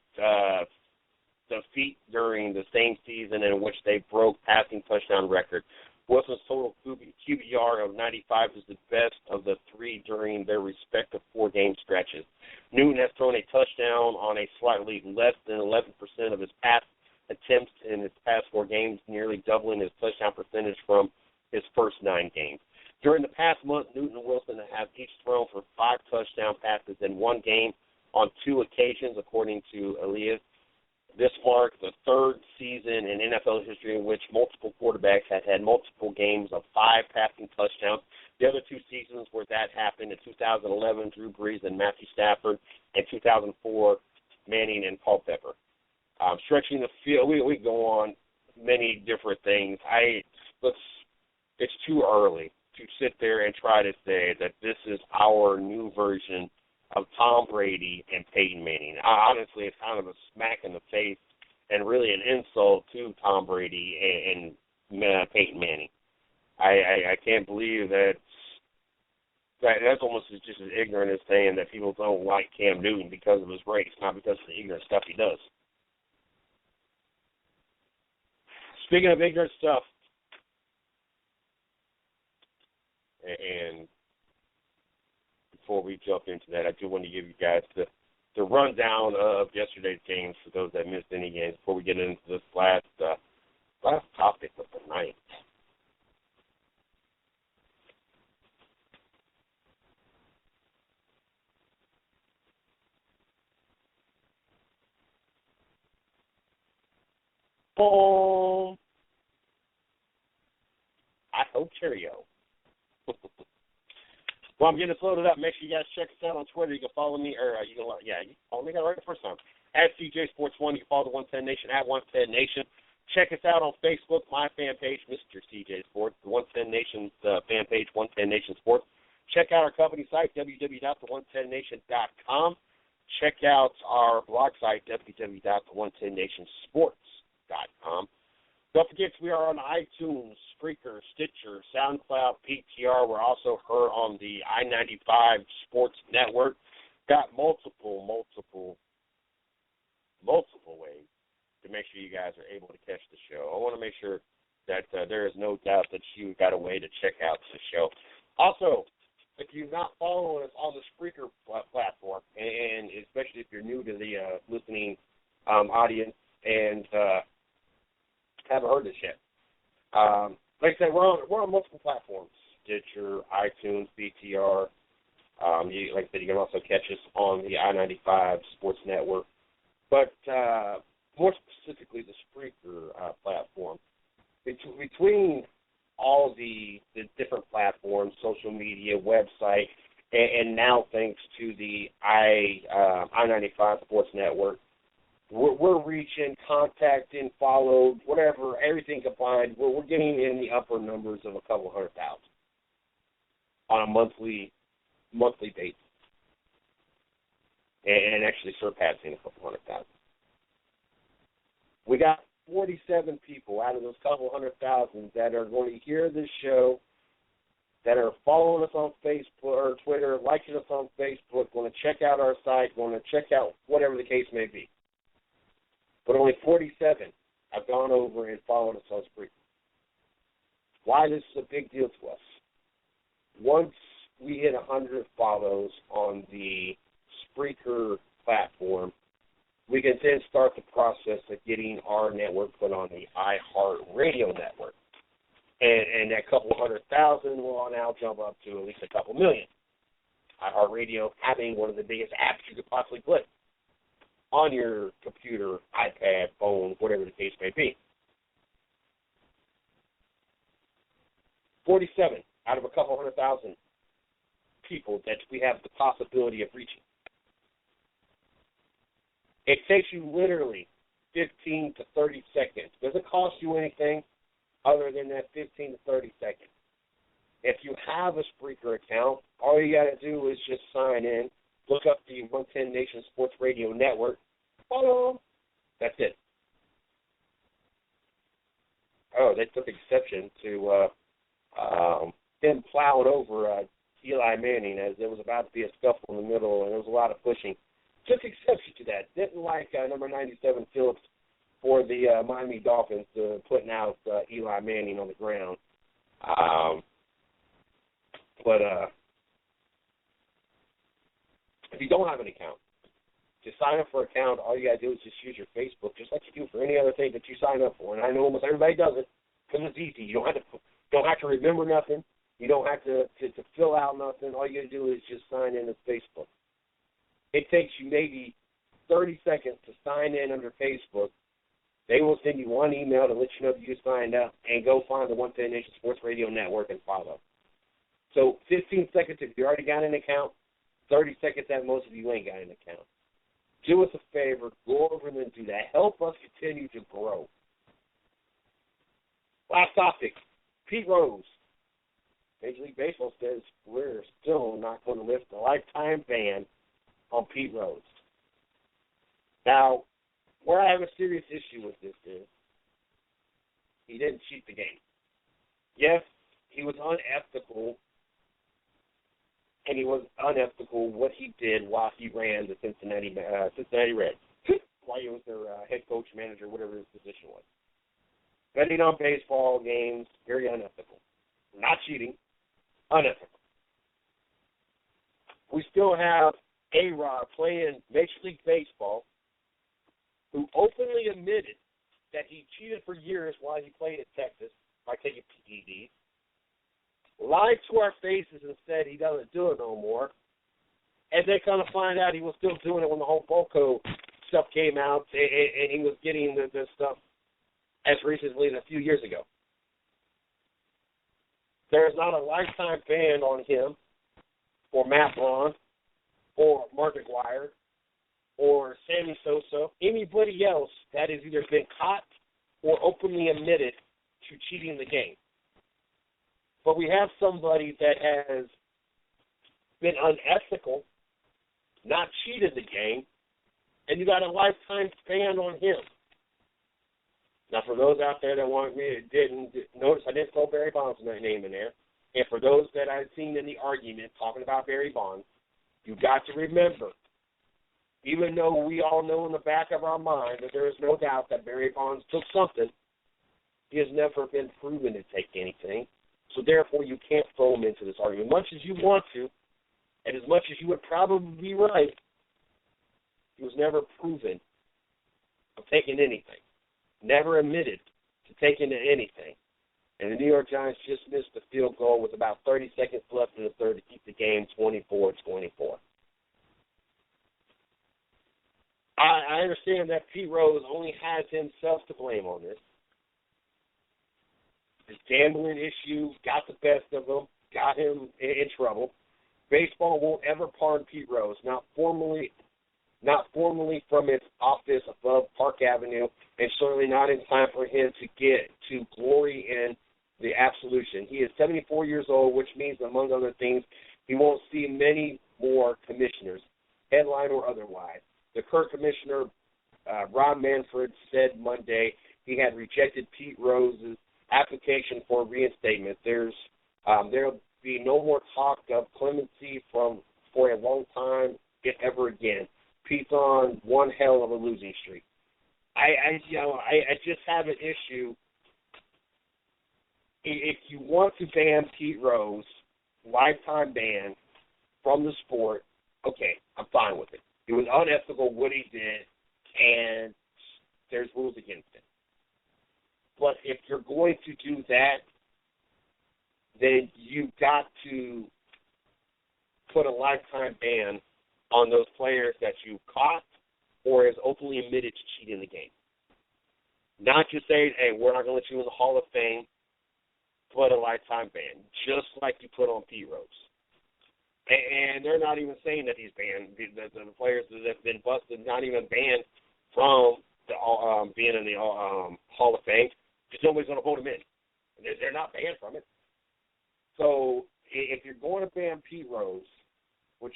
feat during the same season in which they broke passing touchdown record. Wilson's total QBR of 95 is the best of the 3 during their respective 4-game stretches. Newton has thrown a touchdown on a slightly less than 11% of his pass attempts in his past 4 games, nearly doubling his touchdown percentage from his first 9 games. During the past month, Newton and Wilson have each thrown for 5 touchdown passes in one game on 2 occasions, according to Elias. This marks the 3rd season in NFL history in which multiple quarterbacks had multiple games of 5 passing touchdowns. The other 2 seasons where that happened in 2011, Drew Brees and Matthew Stafford, and 2004, Manning and Culpepper. Stretching the field, we go on many different things. It's too early to sit there and try to say that this is our new version of Tom Brady and Peyton Manning. Honestly, it's kind of a smack in the face and really an insult to Tom Brady and Peyton Manning. I can't believe that's almost just as ignorant as saying that people don't like Cam Newton because of his race, not because of the ignorant stuff he does. Speaking of ignorant stuff, and before we jump into that, I do want to give you guys the rundown of yesterday's games for those that missed any games before we get into this last topic of the night. Boom. I hope cheerio. Well, I'm getting this loaded up. Make sure you guys check us out on Twitter. You can follow me, or you can follow me right the first time. At CJ Sports 1, you can follow the 110 Nation at 110 Nation. Check us out on Facebook, my fan page, Mr. CJ Sports, the 110 Nation fan page, 110 Nation Sports. Check out our company site, www.the110nation.com. Check out our blog site, www.the110nationsports.com. Don't forget, we are on iTunes, Spreaker, Stitcher, SoundCloud, PTR. We're also heard on the I-95 Sports Network. Got multiple ways to make sure you guys are able to catch the show. I want to make sure that there is no doubt that you got a way to check out the show. Also, if you're not following us on the Spreaker platform, and especially if you're new to the listening audience and haven't heard this yet. Like I said, we're on multiple platforms: Stitcher, iTunes, BTR. Like I said, you can also catch us on the I-95 Sports Network. But more specifically, the Spreaker platform. Between all the different platforms, social media, website, and now thanks to the I-95 Sports Network, we're reaching, contacting, followed, whatever, everything combined. We're getting in the upper numbers of a couple 100,000 on a monthly basis, and actually surpassing a couple 100,000. We got 47 people out of those couple 100,000 that are going to hear this show, that are following us on Facebook or Twitter, liking us on Facebook, going to check out our site, going to check out whatever the case may be. But only 47 have gone over and followed us on Spreaker. Why this is a big deal to us. Once we hit 100 follows on the Spreaker platform, we can then start the process of getting our network put on the iHeartRadio network. And that couple 100,000 will now jump up to at least a couple million. iHeartRadio having one of the biggest apps you could possibly put on your computer, iPad, phone, whatever the case may be. 47 out of a couple 100,000 people that we have the possibility of reaching. It takes you literally 15 to 30 seconds. Doesn't cost you anything other than that 15 to 30 seconds. If you have a Spreaker account, all you got to do is just sign in, look up the 110 Nation Sports Radio Network, follow them. That's it. Oh, they took exception to him plowing over Eli Manning as there was about to be a scuffle in the middle, and there was a lot of pushing. Took exception to that. Didn't like number 97 Phillips for the Miami Dolphins putting out Eli Manning on the ground. But if you don't have an account, to sign up for an account, all you got to do is just use your Facebook, just like you do for any other thing that you sign up for. And I know almost everybody does it because it's easy. You don't have to remember nothing. You don't have to fill out nothing. All you got to do is just sign in as Facebook. It takes you maybe 30 seconds to sign in under Facebook. They will send you one email to let you know that you signed up, and go find the 110 Nation Sports Radio Network and follow. So 15 seconds if you already got an account, 30 seconds at most if you ain't got an account. Do us a favor, go over and do that. Help us continue to grow. Last topic, Pete Rose. Major League Baseball says we're still not going to lift a lifetime ban on Pete Rose. Now, where I have a serious issue with this is he didn't cheat the game. Yes, he was unethical, and he was unethical what he did while he ran the Cincinnati Reds, while he was their head coach, manager, whatever his position was. Betting on baseball games, very unethical. Not cheating, unethical. We still have A-Rod playing Major League Baseball, who openly admitted that he cheated for years while he played at Texas by taking PEDs, lied to our faces and said he doesn't do it no more, and they kind of find out he was still doing it when the whole Bolco stuff came out, and he was getting the stuff as recently as a few years ago. There is not a lifetime ban on him, or Matt Braun, or Mark McGwire, or Sammy Sosa, anybody else that has either been caught or openly admitted to cheating the game. But we have somebody that has been unethical, not cheated the game, and you got a lifetime ban on him. Now, for those out there that want me, didn't notice I didn't throw Barry Bonds' name in there, and for those that I've seen in the argument talking about Barry Bonds, you got to remember, even though we all know in the back of our mind that there is no doubt that Barry Bonds took something, he has never been proven to take anything. So therefore, you can't throw him into this argument. Much as you want to, and as much as you would probably be right, he was never proven of taking anything. Never admitted to taking anything. And the New York Giants just missed the field goal with about 30 seconds left in the third to keep the game 24-24. I understand that Pete Rose only has himself to blame on this. His gambling issue got the best of him, got him in trouble. Baseball won't ever pardon Pete Rose, not formally from its office above Park Avenue, and certainly not in time for him to get to glory in the absolution. He is 74 years old, which means, among other things, he won't see many more commissioners, headline or otherwise. The current commissioner, Rob Manfred, said Monday he had rejected Pete Rose's application for reinstatement. There'll be no more talk of clemency for a long time, if ever again. Pete's on one hell of a losing streak. I just have an issue. If you want to ban Pete Rose, lifetime ban from the sport, okay, I'm fine with it. It was unethical what he did, and there's rules against it. But if you're going to do that, then you've got to put a lifetime ban on those players that you caught or has openly admitted to cheating the game. Not just saying, hey, we're not going to let you in the Hall of Fame, but a lifetime ban, just like you put on Pete Rose. And they're not even saying that he's banned. The players that have been busted, not even banned from being in the Hall of Fame, because nobody's going to vote him in. They're not banned from it. So if you're going to ban Pete Rose, which,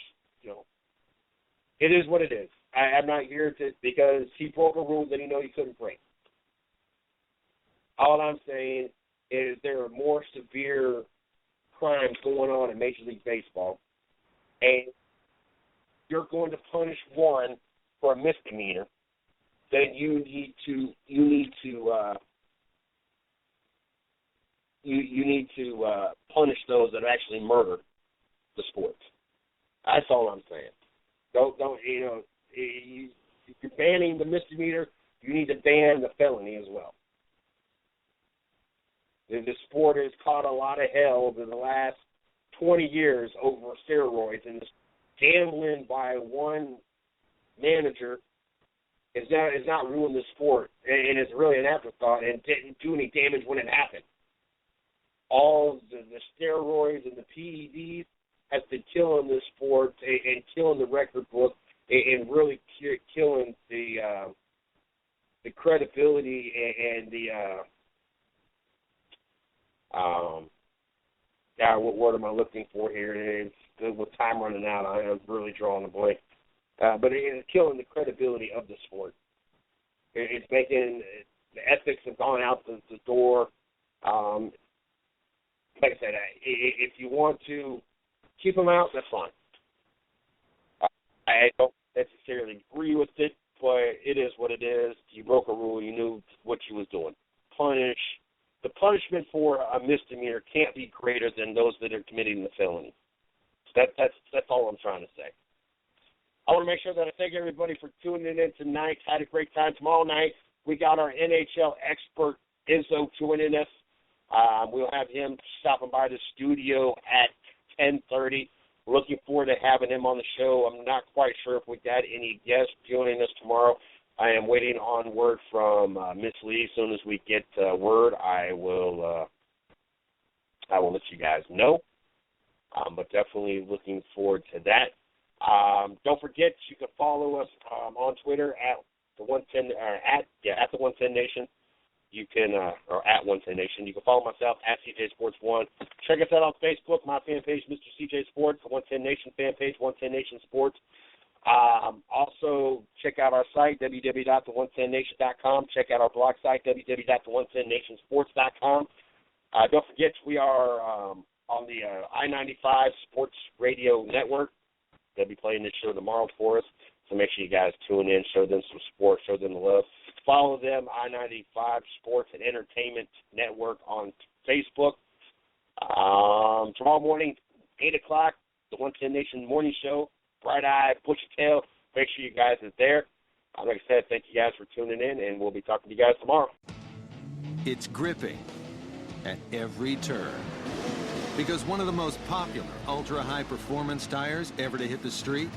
it is what it is. I'm not here to, because he broke a rule that he knew he couldn't break. All I'm saying is there are more severe crimes going on in Major League Baseball, and you're going to punish one for a misdemeanor, then you need to punish those that actually murder the sport. That's all I'm saying. Don't if you're banning the misdemeanor, you need to ban the felony as well. The sport has caught a lot of hell over the last 20 years over steroids, and gambling by one manager is not ruined the sport, and it's really an afterthought and didn't do any damage when it happened. All the steroids and the PEDs has been killing the sport and killing the record book and really killing the credibility and the what word am I looking for here? It's with time running out, I am really drawing a blank. But it is killing the credibility of the sport. It's making the ethics have gone out the door. Like I said, if you want to keep them out, that's fine. I don't necessarily agree with it, but it is what it is. You broke a rule. You knew what you was doing. The punishment for a misdemeanor can't be greater than those that are committing the felony. That's all I'm trying to say. I want to make sure that I thank everybody for tuning in tonight. Had a great time. Tomorrow night, we got our NHL expert, Izzo, joining us. We'll have him stopping by the studio at 10:30. Looking forward to having him on the show. I'm not quite sure if we got any guests joining us tomorrow. I am waiting on word from Miss Lee. As soon as we get word, I will let you guys know. But definitely looking forward to that. Don't forget, you can follow us on Twitter at the 110 at the 110 Nation. You can or at 110 Nation. You can follow myself at CJ Sports 1. Check us out on Facebook. My fan page, Mr. CJ Sports. The 110 Nation fan page, 110 Nation Sports. Also, check out our site, www.the110nation.com. Check out our blog site, www.the110nationsports.com. Don't forget, we are on the I-95 Sports Radio Network. They'll be playing this show tomorrow for us, so make sure you guys tune in, show them some support, show them the love. Follow them, I-95 Sports and Entertainment Network on Facebook. Tomorrow morning, 8 o'clock, the 110 Nation Morning Show. Bright Eye, Bushy Tail. Make sure you guys are there. Like I said, thank you guys for tuning in, and we'll be talking to you guys tomorrow. It's gripping at every turn. Because one of the most popular ultra-high performance tires ever to hit the street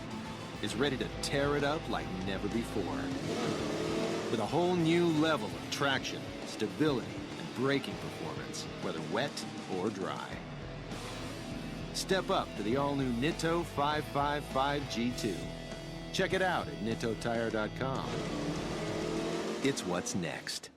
is ready to tear it up like never before. With a whole new level of traction, stability, and braking performance, whether wet or dry. Step up to the all-new Nitto 555 G2. Check it out at nittotire.com. It's what's next.